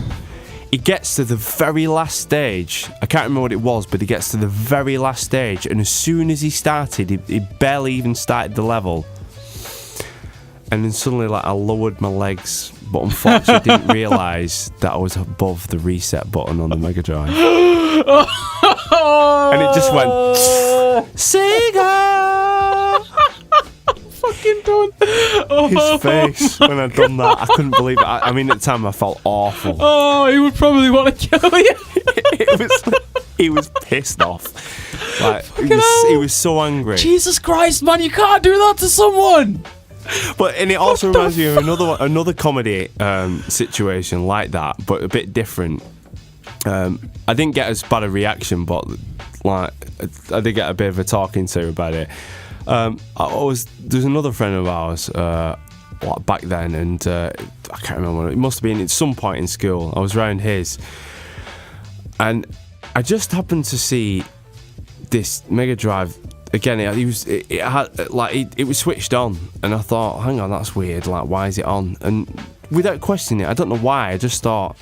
He gets to the very last stage. I can't remember what it was, but he gets to the very last stage, and as soon as he started, he barely even started the level. And then suddenly, I lowered my legs, but unfortunately didn't realise that I was above the reset button on the Mega Drive. And it just went, Sega! Fucking done. His face when I'd done that, I couldn't believe it. I mean, at the time I felt awful. Oh, he would probably want to kill you. He was pissed off. He was so angry. Jesus Christ, man, you can't do that to someone. And it also reminds me of another comedy situation like that, but a bit different. I didn't get as bad a reaction, but I did get a bit of a talking to about it. There's another friend of ours back then, and I can't remember. It must have been at some point in school. I was around his, and I just happened to see this Mega Drive again. It was switched on, and I thought, hang on, that's weird. Like, why is it on? And without questioning it, I don't know why. I just thought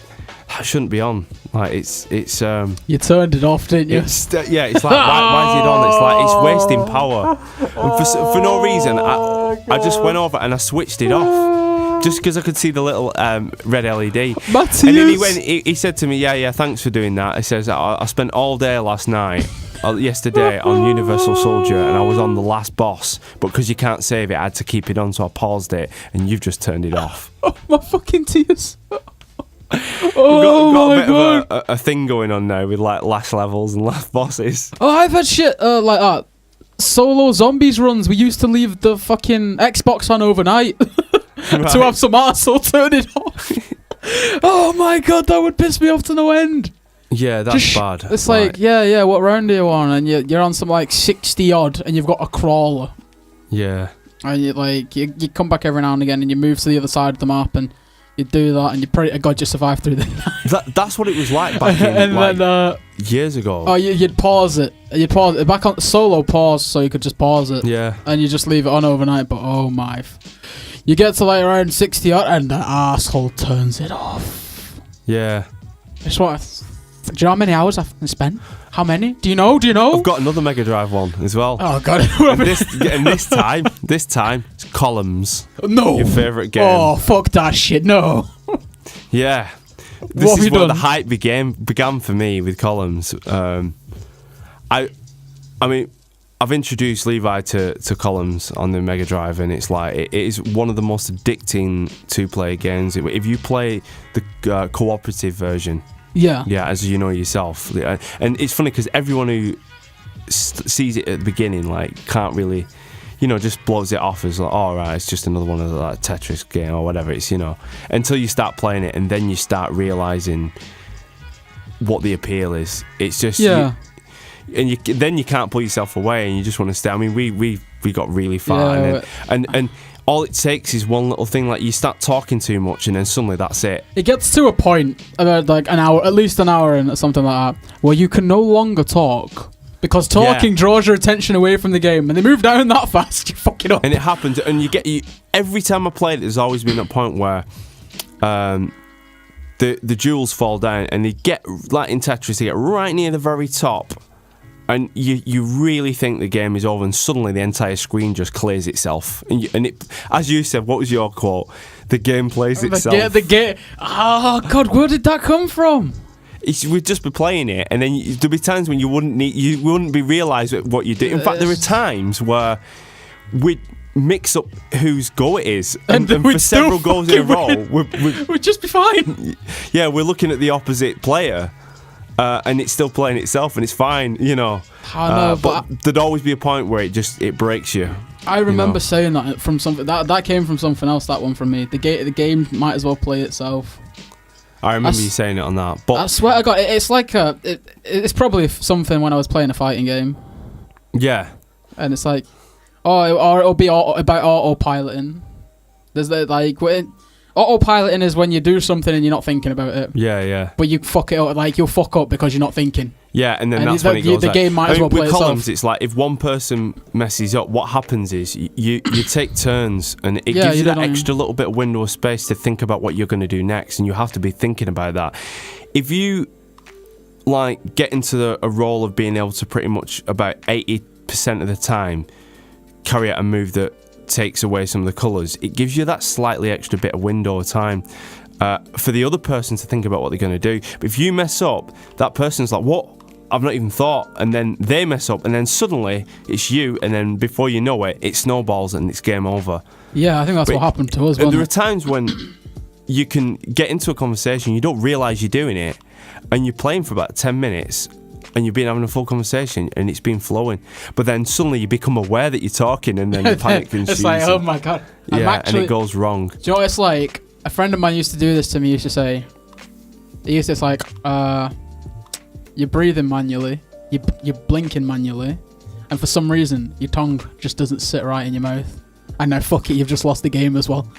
that shouldn't be on. Like it's you turned it off, didn't you? It's like why is it on? It's like it's wasting power, and for no reason. I just went over and I switched it off just because I could see the little red LED. Matthias. And then he said to me, yeah, thanks for doing that. He says, I spent all day last night yesterday on Universal Soldier, and I was on the last boss, but because you can't save it, I had to keep it on, so I paused it, and you've just turned it off. Oh, my fucking tears. We've Oh got my a bit god. of a thing going on now with like last levels and last bosses. Oh, I've had shit like that. Solo zombies runs. We used to leave the fucking Xbox on overnight to have some arsehole turn it off. Oh my god, that would piss me off to no end. Yeah, that's bad. It's like, yeah, what round are you on? And you're on some like 60 odd, and you've got a crawler. Yeah. And you come back every now and again, and you move to the other side of the map, and you do that, and you pray to God you survive through the night. That's what it was like back in and like, then, years ago. Oh, you'd pause it. You'd pause it. Back on solo pause, so you could just pause it. Yeah. And you just leave it on overnight, but oh my. You get to like around 60 odd, and the arsehole turns it off. Yeah. It's what. Do you know how many hours I've spent? How many? Do you know? I've got another Mega Drive one as well. Oh god. and this time, it's Columns. No. Your favourite game. Oh, fuck that shit. No. Yeah. What This have is you where done? the hype began for me with Columns. I mean, I've introduced Levi to Columns on the Mega Drive, and it's like it is one of the most addicting two-player games. If you play the cooperative version, Yeah. yeah, as you know yourself, and it's funny because everyone who sees it at the beginning like can't really, just blows it off as like, oh right, it's just another one of the like, Tetris game or whatever. It's until you start playing it, and then you start realizing what the appeal is. It's just then you can't pull yourself away, and you just want to stay. I mean, we got really far, and all it takes is one little thing, like you start talking too much, and then suddenly that's it. It gets to a point about like an hour, at least an hour in, or something like that, where you can no longer talk. Because talking draws your attention away from the game, and they move down that fast, you fucking up. And it happens, and you every time I played it, there's always been a point where the jewels fall down, and they get, like in Tetris, they get right near the very top, and you really think the game is over, and suddenly the entire screen just clears itself. And it, as you said, what was your quote? The game plays itself. The game. Oh god, where did that come from? We'd just be playing it, and then there'd be times when you wouldn't be realise what you do. In fact, there are times where we'd mix up whose go it is, and for several goals in a row, we'd just be fine. Yeah, we're looking at the opposite player, and it's still playing itself, and it's fine, I know, but there'd always be a point where it breaks you. I remember saying that from something that came from something else. That one from me. The game might as well play itself. I remember you saying it on that, but I swear to God, it's like it's probably something when I was playing a fighting game. Yeah, and it's like, or it'll be about autopiloting. There's autopiloting is when you do something and you're not thinking about it. Yeah. But you fuck it up, like you'll fuck up because you're not thinking. Yeah, and then that's when it goes. The game might as well play with itself. Columns, it's like if one person messes up, what happens is you take turns, and it gives you that extra little bit of window of space to think about what you're going to do next, and you have to be thinking about that. If you like get into a role of being able to pretty much about 80% of the time carry out a move that takes away some of the colours, it gives you that slightly extra bit of window of time for the other person to think about what they're going to do. But if you mess up, that person's like, what? I've not even thought. And then they mess up, and then suddenly it's you, and then before you know it, it snowballs and it's game over. Yeah, I think that's what happened to us. There are times when you can get into a conversation, you don't realise you're doing it, and you're playing for about 10 minutes, and you've been having a full conversation, and it's been flowing. But then suddenly you become aware that you're talking, and then the panic ensues. It's like, oh my God. Yeah, and it goes wrong. Do you know what it's like? A friend of mine used to do this to me. He used to say, it's like, you're breathing manually, you're blinking manually, and for some reason your tongue just doesn't sit right in your mouth. And now fuck it, you've just lost the game as well.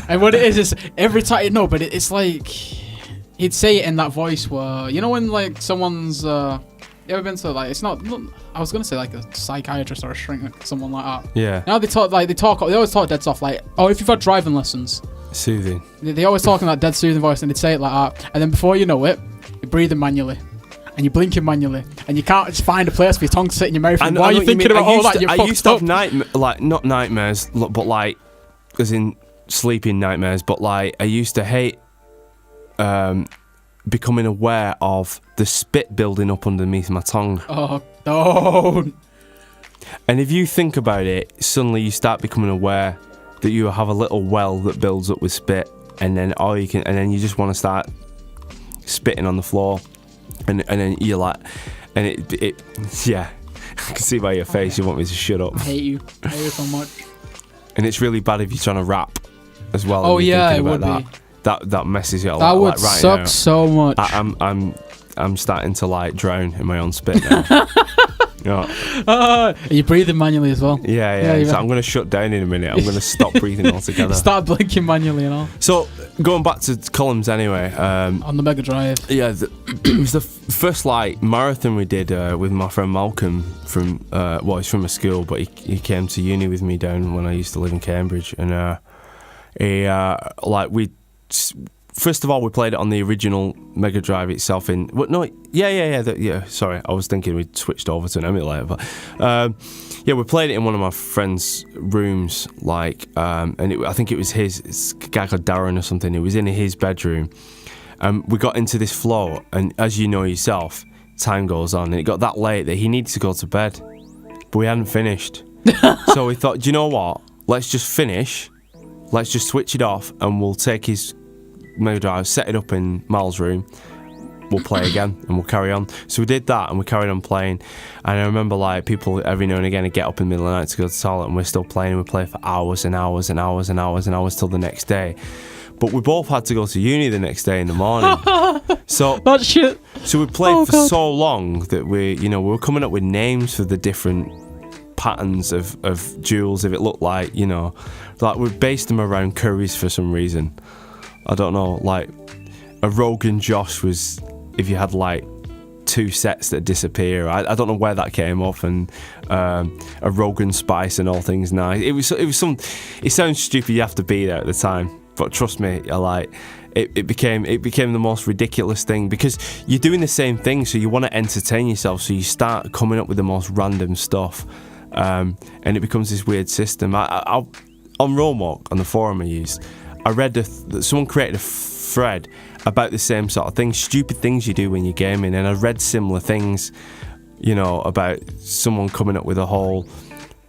And what it is every time, no, but it's like he'd say it in that voice where, when like someone's you ever been to like, it's not I was gonna say like a psychiatrist or a shrink, like someone like that. Yeah. Now they always talk dead soft, like, oh, if you've had driving lessons. Soothing. They always talk in that dead soothing voice, and they'd say it like that, and then before you know it, you're breathing manually. And you're blinking manually, and you can't just find a place for your tongue to sit in your mouth. And while you're thinking about all that, you're fucked up. I used to have not nightmares, but like, as in sleeping nightmares, but like, I used to hate becoming aware of the spit building up underneath my tongue. Oh, Don't. And if you think about it, suddenly you start becoming aware that you have a little well that builds up with spit, and then and you just want to start spitting on the floor, and then you're like, and it yeah, I can see by your face you want me to shut up. I hate you so much. And it's really bad if you're trying to rap as well. Oh yeah, it would be. That messes you up. That would like, right suck now, so much. I'm starting to like drown in my own spit now. Are you breathing manually as well? Yeah. So I'm going to shut down in a minute. I'm going to stop breathing altogether. Start blinking manually and all. So going back to columns anyway. On the Mega Drive. Yeah, it was the first like marathon we did with my friend Malcolm from he's from a school, but he came to uni with me down when I used to live in Cambridge, and first of all, we played it on the original Mega Drive itself. Sorry, I was thinking we'd switched over to an emulator, but we played it in one of my friend's rooms, and I think it was it's a guy called Darren or something. It was in his bedroom, and we got into this flow, and as you know yourself, time goes on, and it got that late that he needed to go to bed, but we hadn't finished. So we thought, do you know what? Let's just finish. Let's just switch it off, and we'll take his Mega Drive, set it up in Mal's room, we'll play again and we'll carry on. So we did that and we carried on playing, and I remember like people every now and again would get up in the middle of the night to go to the toilet, and we're still playing, and we play for hours and hours and hours and hours and hours till the next day. But we both had to go to uni the next day in the morning. So that shit. So we played for so long that we were coming up with names for the different patterns of jewels, if it looked like we based them around curries for some reason. I don't know, like a Rogan Josh was if you had like 2 sets that disappear. I don't know where that came off, and a Rogan Spice and all things nice. It was it sounds stupid, you have to be there at the time, but trust me, it became the most ridiculous thing, because you're doing the same thing, so you want to entertain yourself, so you start coming up with the most random stuff, and it becomes this weird system. I on Roamwalk, on the forum I used, I read that someone created a thread about the same sort of things, stupid things you do when you're gaming, and I read similar things, about someone coming up with a whole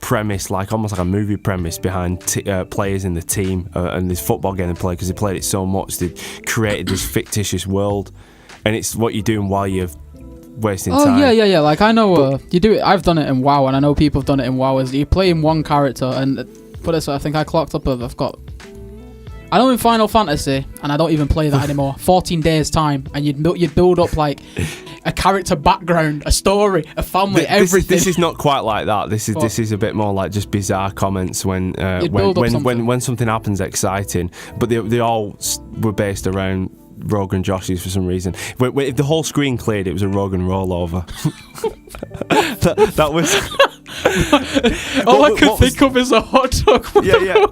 premise, almost like a movie premise behind players in the team and this football game they play, because they played it so much they created this fictitious world, and it's what you're doing while you're wasting time. Oh yeah. Like I know you do it. I've done it in WoW, and I know people have done it in WoW. Is you play in one character, and put this, I think I clocked up. I know in Final Fantasy, and I don't even play that anymore, 14 days time, and you'd build up like a character background, a story, a family, everything. This is not quite like that. This is a bit more like just bizarre comments when something happens exciting, but they all were based around Rogan Joshies for some reason. If the whole screen cleared, it was a Rogan rollover. that was all I could think of is a hot dog. Yeah.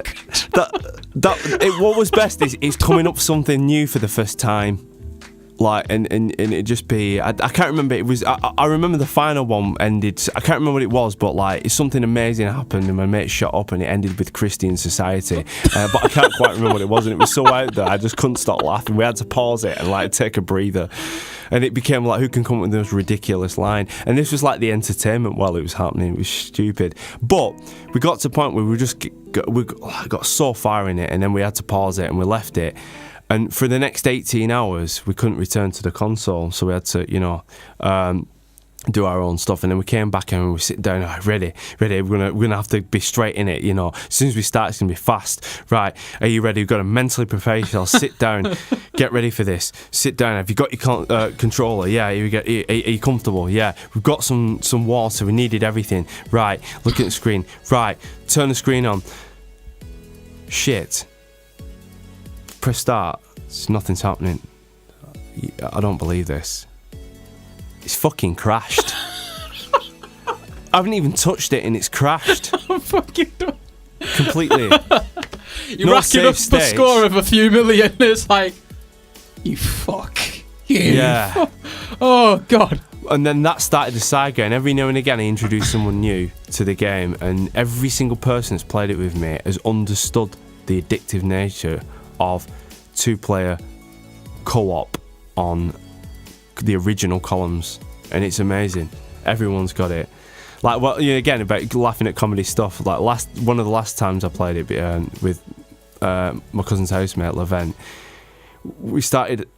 What was best is coming up with something new for the first time. And it just be I can't remember, it was I remember the final one ended, I can't remember what it was, but something amazing happened and my mate shot up and it ended with Christian Society, but I can't quite remember what it was, and it was so out there I just couldn't stop laughing. We had to pause it and take a breather, and it became who can come up with this ridiculous line, and this was the entertainment while it was happening. It was stupid, but we got to a point where we got so far in it, and then we had to pause it and we left it. And for the next 18 hours, we couldn't return to the console, so we had to, do our own stuff. And then we came back and we sit down, ready. We're gonna have to be straight in it, As soon as we start, it's gonna be fast. Right? Are you ready? We've got to mentally prepare yourself. Sit down. Get ready for this. Sit down. Have you got your controller? Yeah. Are you comfortable? Yeah. We've got some water. We needed everything. Right. Look at the screen. Right. Turn the screen on. Shit. Press start. Nothing's happening. I don't believe this. It's fucking crashed. I haven't even touched it and it's crashed. I'm fucking done. Completely. You're racking up the score of a few million. It's you fuck. Yeah. Oh god. And then that started the saga, and every now and again I introduced someone new to the game, and every single person that's played it with me has understood the addictive nature of 2-player co-op on the original columns, and it's amazing. Everyone's got it. Like, well, again, about laughing at comedy stuff. Like one of the last times I played it with my cousin's housemate Levent, we started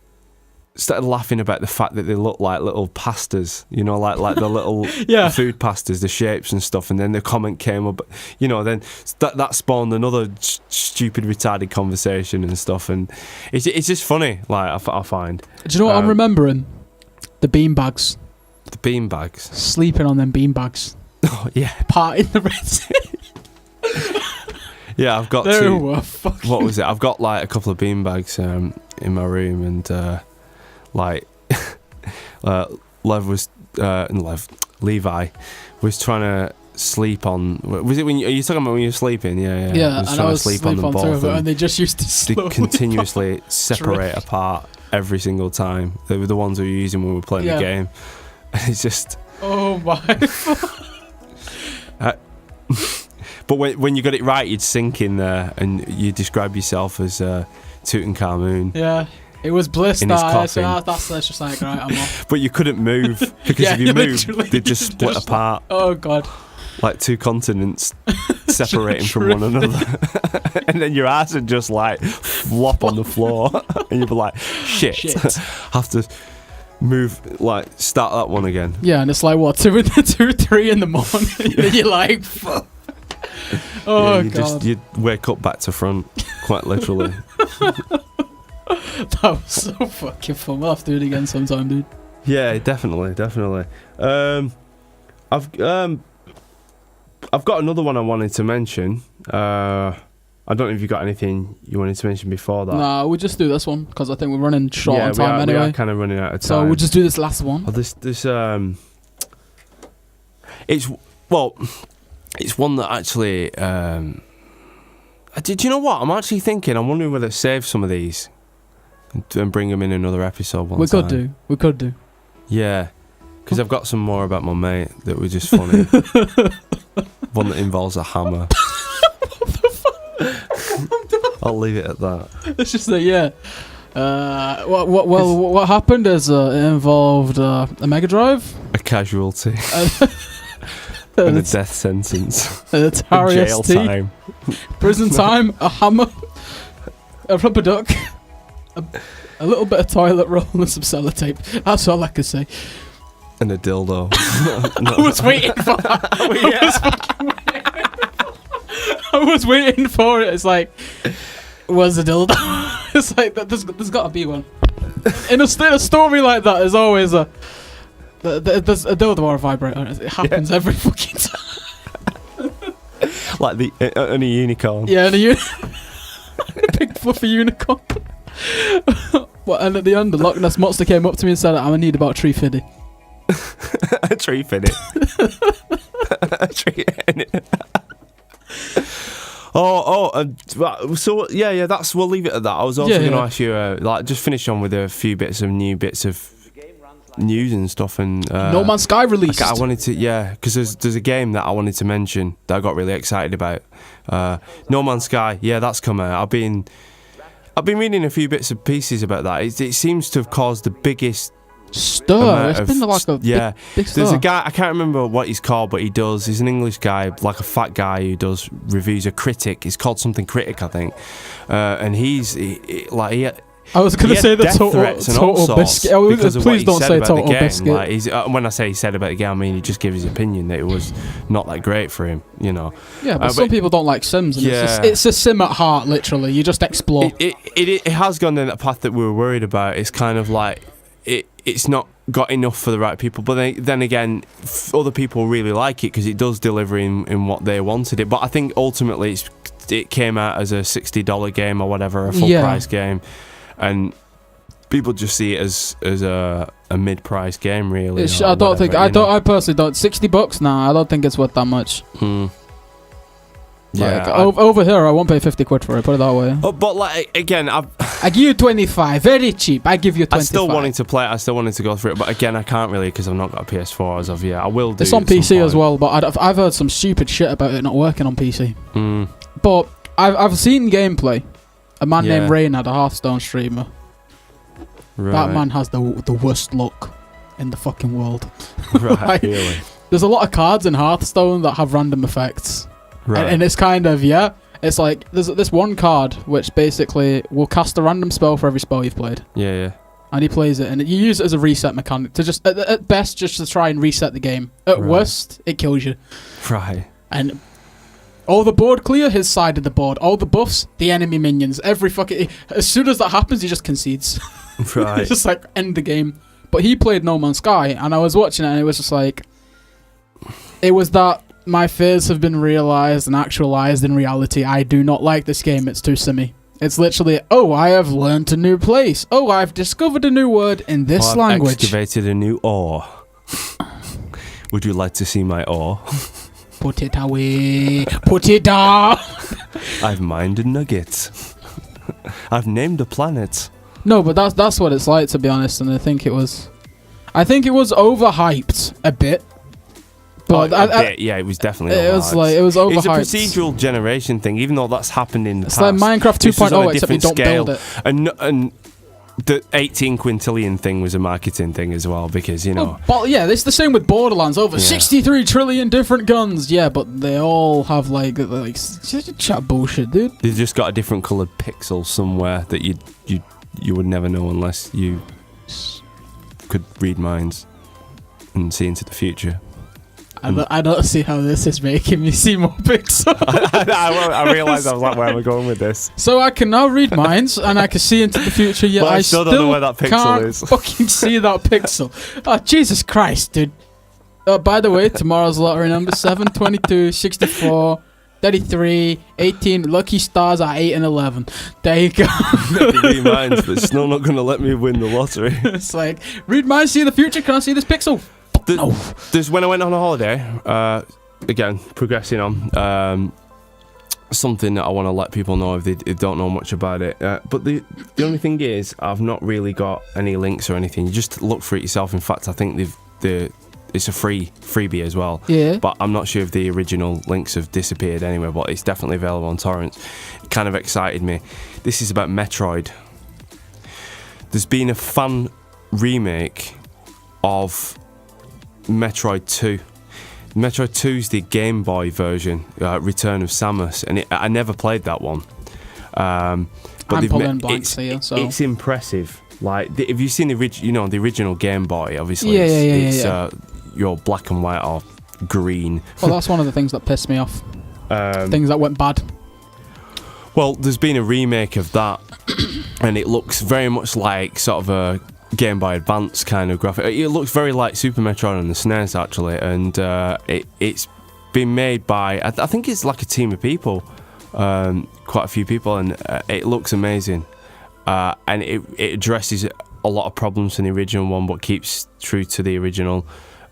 laughing about the fact that they look like little pastas, like the little food pastas, the shapes and stuff. And then the comment came up, then that spawned another stupid, retarded conversation and stuff. And it's just funny, like I find. Do you know what I'm remembering? The beanbags. The beanbags. Sleeping on them beanbags. Oh yeah. Parting the Red Sea. Yeah, I've got There two. were fucking. What was it? I've got like a couple of beanbags in my room, and like Levi was trying to sleep on. Was it are you talking about when you were sleeping? Yeah. Yeah, was and trying I to was sleep on them two of both, it, and they just used to they slowly continuously separate drift. apart every single time. They were the ones we were using when we were playing the game. And it's just. Oh my. But when you got it right, you'd sink in there, and you describe yourself as Tutankhamun. Yeah, it was bliss. In his That's coffin. just like, right, I'm off. But you couldn't move because if you moved, literally they'd just split just apart. Oh god. Like two continents separating from one another. And then your ass would just like flop on the floor. And you'd be like, shit. Have to move, like, start that one again. Yeah, and it's like, what, 3 in the morning? And you're like, fuck. Oh, God. You'd wake up back to front, quite literally. That was so fucking fun. We'll have to do it again sometime, dude. Yeah, definitely. I've got another one I wanted to mention. I don't know if you got anything you wanted to mention before that. Nah, we'll just do this one because I think we're running short on time we anyway. are kind of running out of time. So we'll just do this last one. Oh, it's one that actually. Did you know what? I'm actually thinking. I'm wondering whether to save some of these and bring them in another episode. We could do. Yeah, because I've got some more about my mate that were just funny. One that involves a hammer. I'll leave it at that. It's just that, yeah. What happened is it involved a Mega Drive, A casualty. And a death sentence. an Atari Jail ST, time. prison time, a hammer, a rubber duck, a little bit of toilet roll and some sellotape. That's all I can say. And a dildo. I was waiting for that. I was waiting for it. It's like, where's the dildo? It's like, there's got to be one. In a story like that, there's always there's a dildo or a vibrator. It happens every fucking time. Like and a unicorn. Yeah, and a big fluffy unicorn. And at the end, the Loch Ness Monster came up to me and said, I'm going to need about $350. A tree finny. A tree finny. So yeah, that's. We'll leave it at that. I was also going to ask you, just finish on with a few bits of news and stuff, and No Man's Sky released. I wanted to, because there's a game that I wanted to mention that I got really excited about. No Man's Sky, that's come out. I've been reading a few bits and pieces about that. It seems to have caused the biggest stir. It's been like a big stir. There's a guy, I can't remember what he's called, but he's an English guy, like a fat guy who does reviews, a critic. He's called something Critic, I think. And I was going to say the Total Biscuit. Please don't say Total Biscuit. When I say he said about the game, I mean he just gave his opinion that it was not that great for him, Yeah, but some people don't like Sims. And it's a sim at heart, literally. You just explore. It has gone down that path that we were worried about. It's kind of like it's not got enough for the right people, but then again, other people really like it because it does deliver in what they wanted it. But I think ultimately it came out as a $60 game or whatever, a full price game. And people just see it as a mid-price game, really. I personally don't. $60? Nah, I don't think it's worth that much. Yeah, over here, I won't pay 50 quid for it. Put it that way. But like again, I give you 25, very cheap. I give you 25. I still wanted to play it. I still wanted to go through it, but again, I can't really because I've not got a PS4 as of yet. I will do. It's on PC as well, but I've heard some stupid shit about it not working on PC. But I've seen gameplay. A man named Rain had a Hearthstone streamer. Right. That man has the worst luck. in the fucking world. Right, Like, really? there's a lot of cards in Hearthstone that have random effects. Right. And it's kind of, it's like, there's this one card which basically will cast a random spell for every spell you've played. Yeah. And he plays it, and you use it as a reset mechanic to just, at best, just to try and reset the game. At worst, it kills you. Right. And all the board clear, his side of the board. All the buffs, the enemy minions. Every fucking... As soon as that happens, he just concedes. Right. It's just like, end the game. But he played No Man's Sky, and I was watching it, and it was just like... It was that my fears have been realised and actualised in reality. I do not like this game. It's too simmy. It's literally, oh, I have learned a new place. Oh, I've discovered a new word in this I've language. excavated a new ore. Would you like to see my ore? Put it away. Put it down. I've mined a nugget. I've named a planet. No, but that's what it's like, to be honest. And I think it was overhyped a bit. But yeah, it was definitely. It was overhyped. It's a procedural generation thing, even though that's happened in the past. It's like Minecraft 2.0, except you don't build it. And the 18 quintillion thing was a marketing thing as well, because But yeah, it's the same with Borderlands. Over 63 trillion different guns. Yeah, but they all have like chat bullshit, dude. They've just got a different coloured pixel somewhere that you would never know unless you could read minds and see into the future. I don't see how this is making me see more pixels. I realised I was like, where am I going with this? So I can now read minds and I can see into the future. Yet But I still don't know where that pixel can't is. Fucking see that pixel. Oh, Jesus Christ, dude. By the way, tomorrow's lottery number 7, 22, 64, 33, 18. Lucky stars are 8 and 11. There you go. Read minds, but it's still not going to let me win the lottery. It's like, read minds, see the future. Can I see this pixel? There's when I went on a holiday, again, progressing on, something that I want to let people know if they don't know much about it. But the only thing is, I've not really got any links or anything. You just look for it yourself. In fact, I think it's a freebie as well. Yeah. But I'm not sure if the original links have disappeared anywhere, but it's definitely available on torrents. It kind of excited me. This is about Metroid. There's been a fan remake of Metroid 2. Metroid 2 is the Game Boy version, Return of Samus, and I never played that one. But I'm pulling blanks here, so it's impressive. Like, if you've seen the original Game Boy, obviously, it's your black and white or green. Well, that's one of the things that pissed me off. Things that went bad. Well, there's been a remake of that, and it looks very much like sort of a Game Boy Advance kind of graphic. It looks very like Super Metroid on the SNES, actually, and it's been made by, I think it's like a team of people, quite a few people, and it looks amazing. And it addresses a lot of problems from the original one, but keeps true to the original.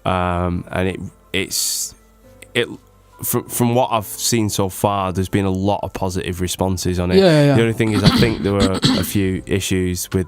And it's from what I've seen so far, there's been a lot of positive responses on it. Yeah. The only thing is, I think there were a few issues with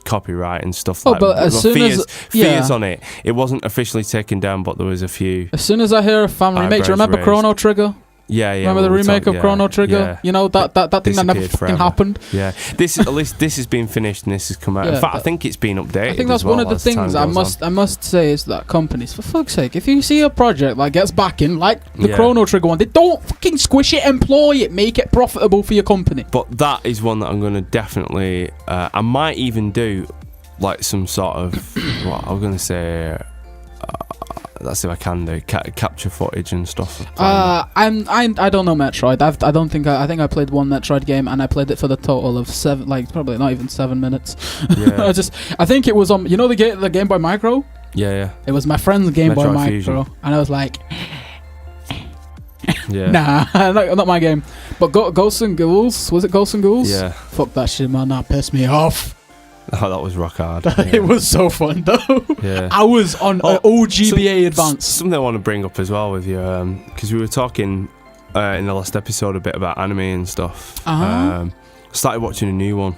copyright and stuff like that. But as soon as fears on it, it wasn't officially taken down, but there was a few. As soon as I hear a fan remake, do you remember raised. Chrono Trigger? Yeah. Remember the remake of Chrono Trigger? Yeah. You know, that thing that never Disappeared fucking forever. happened. Yeah, at least this has been finished and this has come out. Yeah, In fact, I think it's been updated. I think that's as well one of the as time things goes I must say is that companies, for fuck's sake, if you see a project that gets backing, like the Yeah. Chrono Trigger one, they don't fucking squish it, employ it, make it profitable for your company. But that is one that I'm going to definitely. I might even do like some sort of. What I was going to say. That's if I can do capture footage and stuff. I don't know Metroid. I think I played one Metroid game and I played it for the total of 7, like probably not even 7 minutes. Yeah. I think it was on, you know, the Game Boy Micro. Yeah. It was my friend's Game Boy Metroid Micro, Fusion. and I was like, Yeah. nah, not my game. But Ghosts and Ghouls, was it Ghosts and Ghouls? Yeah. Fuck that shit, man. That pissed me off. Oh, that was rock hard. It was so fun though. Yeah. I was on OGBA Advance. Something I want to bring up as well with you, because we were talking in the last episode a bit about anime and stuff. Uh-huh. Started watching a new one.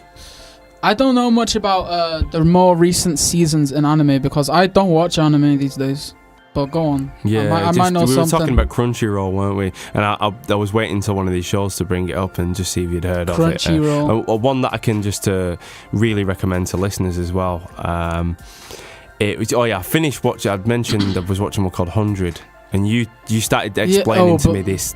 I don't know much about the more recent seasons in anime because I don't watch anime these days. But go on. Yeah, I might know we something. were talking about Crunchyroll, weren't we? And I was waiting until one of these shows to bring it up and just see if you'd heard of it. Crunchyroll. One that I can just really recommend to listeners as well it was. Oh yeah, I finished watching. I'd mentioned I was watching one called 100, and you started explaining to me this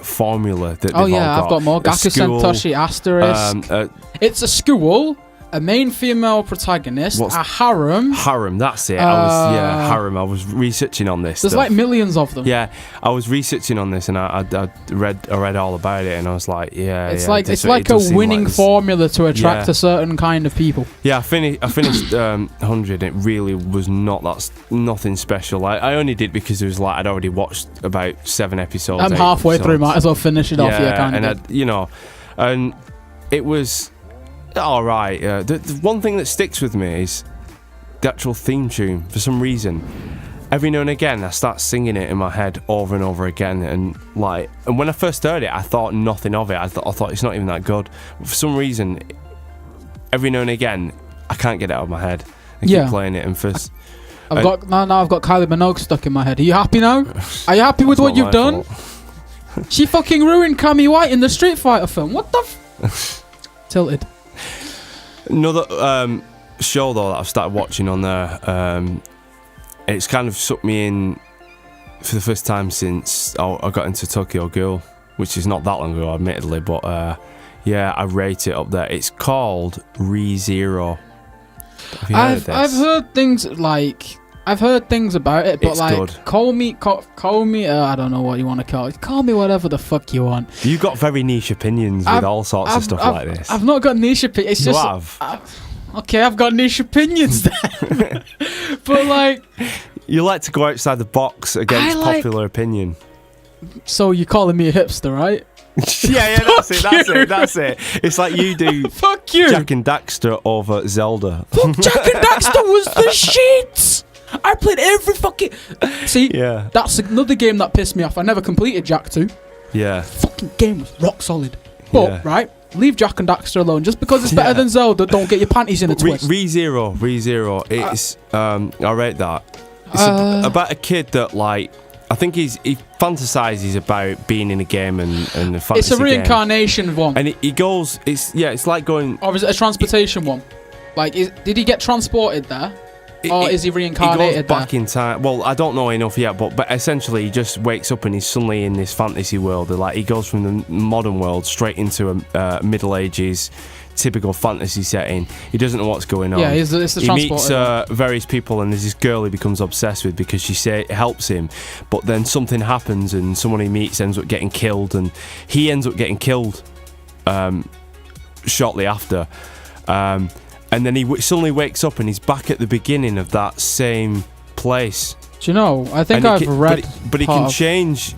formula that. Oh they've yeah, all I've got more. Gaku Sentoshi Asterisk. It's a school. A main female protagonist, a harem. Harem, that's it. Harem. I was researching on this. There's like millions of them. Yeah, I was researching on this, and I read all about it, and I was like, it's like a winning formula to attract a certain kind of people. Yeah, I finished 100. It really was nothing special. I only did because it was like I'd already watched about 7 episodes. I'm halfway through. Might as well finish it off. Yeah, kind of. And it was. All right. The one thing that sticks with me is the actual theme tune. For some reason, every now and again, I start singing it in my head over and over again. And when I first heard it, I thought nothing of it. I thought it's not even that good. But for some reason, every now and again, I can't get it out of my head. I keep playing it, and first. I've got Kylie Minogue stuck in my head. Are you happy now? Are you happy with what you've done? She fucking ruined Cammy White in the Street Fighter film. What the? Tilted. Another show though that I've started watching on there, it's kind of sucked me in for the first time since I got into Tokyo Ghoul, which is not that long ago, admittedly, but I rate it up there. It's called ReZero. Have you heard of this? I've heard things about it, but it's like good. Call me. I don't know what you want to call it. Call me whatever the fuck you want. You got very niche opinions with all sorts of stuff like this. I've not got niche opinions. It's just. Okay, I've got niche opinions then. But like, you like to go outside the box against popular opinion. So you're calling me a hipster, right? yeah, that's it. It's like you do. Fuck you. Jak and Daxter over Zelda. Fuck, Jak and Daxter was the shit. I played every fucking... See, that's another game that pissed me off. I never completed Jak 2. Yeah. Fucking game was rock solid. But, right, leave Jak and Daxter alone. Just because it's better than Zelda, don't get your panties in a twist. ReZero. It's, I rate that. It's about a kid that, like, I think he fantasizes about being in a game and a fantasy It's a reincarnation game. One. And he goes, it's like going... Or is it a transportation one? Like, did he get transported there? Or is he reincarnated? He goes back in time. Well, I don't know enough yet, but essentially he just wakes up and he's suddenly in this fantasy world. Like he goes from the modern world straight into a Middle Ages typical fantasy setting. He doesn't know what's going on. Yeah, it's the he meets various people, and there's this girl he becomes obsessed with because she helps him. But then something happens, and someone he meets ends up getting killed, and he ends up getting killed shortly after. And then he suddenly wakes up and he's back at the beginning of that same place. Do you know, I think I've read... But he can change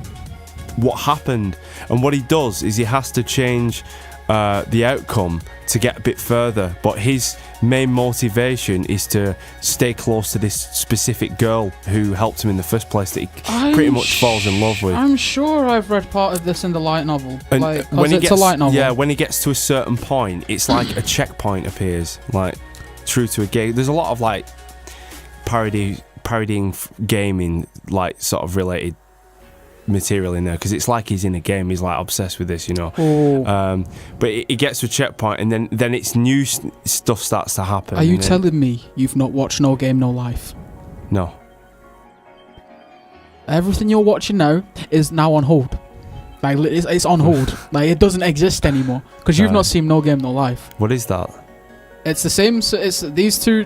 what happened. And what he does is he has to change the outcome to get a bit further. But his main motivation is to stay close to this specific girl who helped him in the first place that he pretty much falls in love with. I'm sure I've read part of this in the light novel. And it's a light novel. Yeah, when he gets to a certain point, it's like a checkpoint appears, like true to a game. There's a lot of like parodying gaming, like sort of related material in there, because it's like he's in a game. He's like obsessed with this, you know. But it gets to a checkpoint, and then it's new stuff starts to happen. Are you telling me you've not watched No Game No Life? No. Everything you're watching now is now on hold. Like it's on hold. Like it doesn't exist anymore because you've not seen No Game No Life. What is that? It's the same. It's these two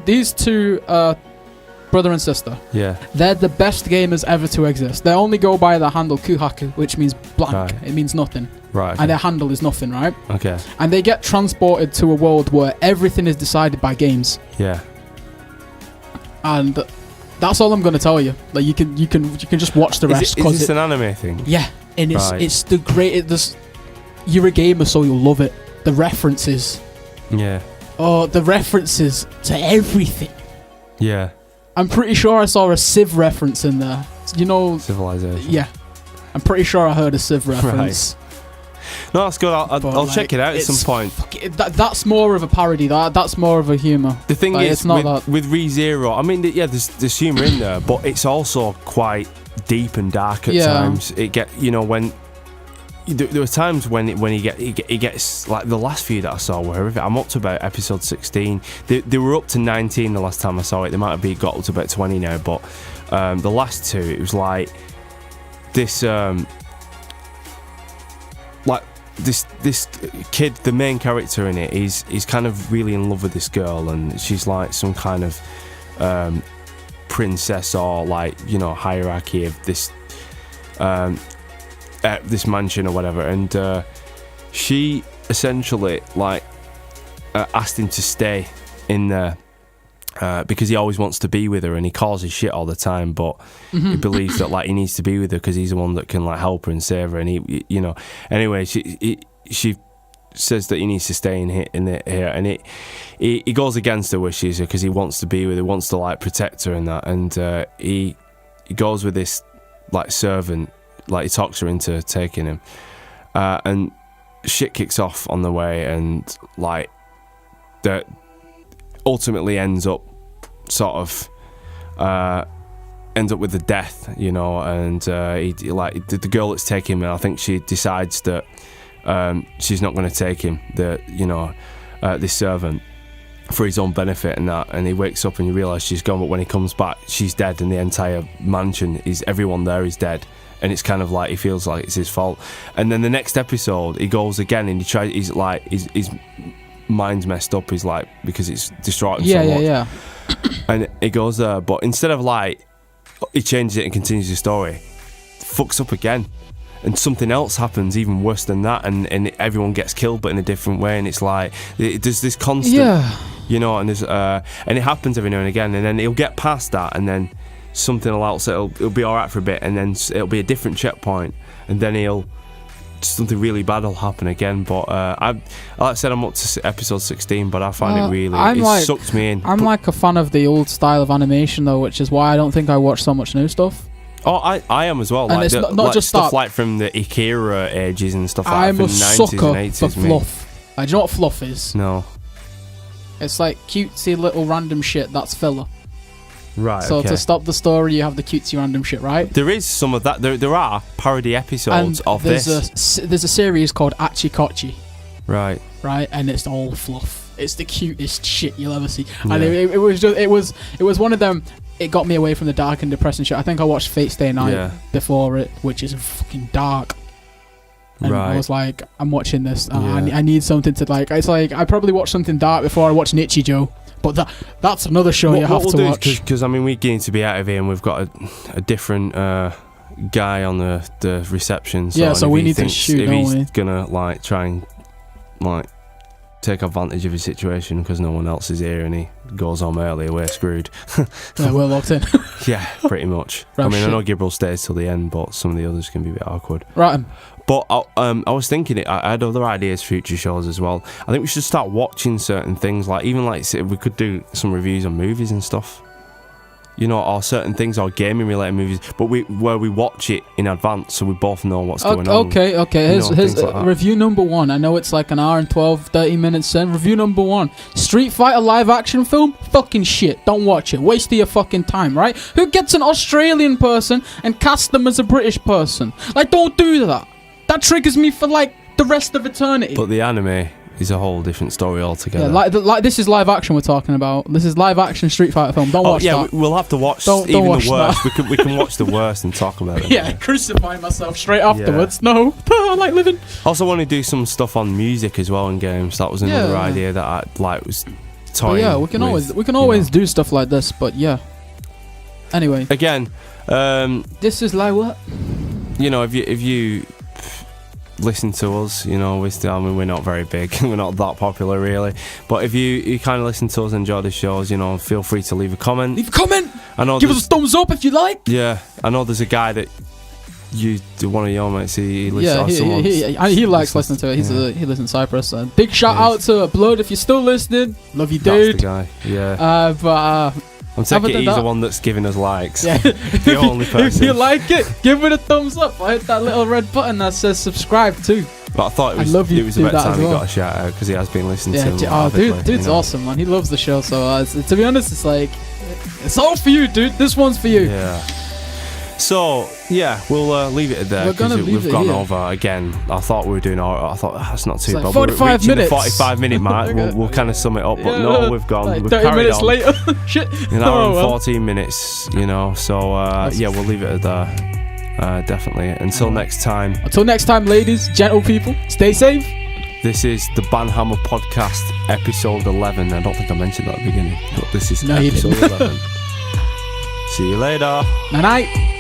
brother and sister. Yeah. They're the best gamers ever to exist. They only go by the handle Kuhaku, which means blank. Right. It means nothing. Right. Okay. And their handle is nothing, right? Okay. And they get transported to a world where everything is decided by games. Yeah. And that's all I'm going to tell you. Like you can just watch the rest. Is this an anime thing? Yeah. And it's the great. You're a gamer, so you'll love it. The references. Yeah. Oh, the references to everything. Yeah. I'm pretty sure I saw a Civ reference in there. You know... Civilization. Yeah. I'm pretty sure I heard a Civ reference. Right. No, that's good. I'll check it out at some point. That's more of a parody. That's more of a humour. The thing is, with ReZero, I mean, there's humour in there, but it's also quite deep and dark at times. It when there were times when he gets like the last few that I saw were horrific. I'm up to about episode 16. They were up to 19 the last time I saw it. They might have got up to about 20 now, but the last two, it was like this this kid, the main character in it, he's kind of really in love with this girl, and she's like some kind of princess or like, you know, hierarchy of this this mansion or whatever, and she essentially like asked him to stay in there because he always wants to be with her, and he calls his shit all the time, but he believes that like he needs to be with her because he's the one that can like help her and save her, and he you know, anyway, she says that he needs to stay in here, and he goes against her wishes because he wants to be with her, wants to like protect her and that, and he goes with this like servant, like he talks her into taking him, and shit kicks off on the way, and like that ultimately ends up with the death, you know, and he like the girl that's taking him, I think she decides that she's not going to take him, this servant, for his own benefit and that, and he wakes up and he realises she's gone, but when he comes back she's dead, and the entire mansion everyone there is dead, and it's kind of like he feels like it's his fault. And then the next episode he goes again, and he's like his mind's messed up, he's like, because it's destroyed him so much. And he goes there, but instead of like he changes it and continues the story, fucks up again, and something else happens even worse than that, and everyone gets killed but in a different way, and it's like there's this constant, you know, and there's and it happens every now and again, and then he'll get past that, and then something else, it'll be alright for a bit, and then it'll be a different checkpoint, and then something really bad will happen again. But like I said, I'm up to episode 16, but I find it really sucked me in. I'm like a fan of the old style of animation though, which is why I don't think I watch so much new stuff. Oh, I am as well. And like it's not like just stuff that. like from the Akira ages and stuff like that. I'm from a the 90s sucker and 80s, for fluff. Do you know what fluff is? No. It's like cutesy little random shit that's filler. Right. So okay. to stop the story, you have the cutesy random shit, right? There is some of that. There are parody episodes of there's this. There's a series called Achikochi. Right. Right, and it's all fluff. It's the cutest shit you'll ever see, Yeah. and it was one of them. It got me away from the dark and depressing shit. I think I watched Fate Stay Night before it, which is fucking dark. And I was like, I'm watching this. I need something to like. It's like I probably watch something dark before I watch Nichijou. But that's another show you have to watch. Because I mean, we're getting to be out of here, and we've got a different guy on the reception. So so we need to shoot. If he's gonna like try and like take advantage of his situation because no one else is here, and he goes home early, we're screwed. Yeah, we're locked in. Yeah, pretty much. I mean, I know Gibril stays till the end, but some of the others can be a bit awkward. Right. But I was thinking I had other ideas for future shows as well. I think we should start watching certain things, like even like we could do some reviews on movies and stuff, you know, or certain things, or gaming related movies, but where we watch it in advance so we both know what's going on. Okay. Here's like review number 1. I know it's like an hour and 30 minutes in. Review number 1: Street Fighter live action film. Fucking shit. Don't watch it. Waste of your fucking time, right? Who gets an Australian person and casts them as a British person? Like, don't do that. That triggers me for like the rest of eternity. But the anime is a whole different story altogether. Yeah, like this is live action we're talking about. This is live action Street Fighter film. Don't watch that. We'll have to watch don't even watch the worst. We can watch the worst and talk about it. Yeah, crucify myself straight afterwards. Yeah. No, I like living. Also want to do some stuff on music as well in games. That was another idea that I like was toying. Yeah, we can always do stuff like this. But yeah. Anyway. Again, this is like what? You know, if you listen to us, you know, we're not very big. We're not that popular really, but if you kind of listen to us and enjoy the shows, you know, feel free to leave a comment. Give us a thumbs up if you like. Yeah, I know there's a guy that one of your mates, he listens. He likes listening to it. He lives in Cyprus. Big shout out to Blood if you're still listening. Love you, dude. That's the guy. Yeah. I'm taking he's the one that's giving us likes. Yeah. The only person. If you like it, give it a thumbs up. I hit that little red button that says subscribe too. But I thought it was about time he got a shout out because he has been listening to it. Dude's awesome, man. He loves the show. So to be honest, it's like it's all for you, dude. This one's for you. Yeah. So yeah, we'll leave it there We're gonna because leave we've it gone here. over again. I thought we were doing. I thought that's not too It's like bad. 45 we're reaching minutes. The 45-minute mark. Okay. We'll kind of sum it up, but Yeah, no, we've gone. like We've 30 carried minutes on. later. Shit. An hour and well. 14 minutes. You know. So yeah, we'll leave it at there. Definitely. Until next time. Until next time, ladies, gentle people, stay safe. This is the Banhammer Podcast, episode 11. I don't think I mentioned that at the beginning, but this is No, you episode didn't. 11. See you later. Night night.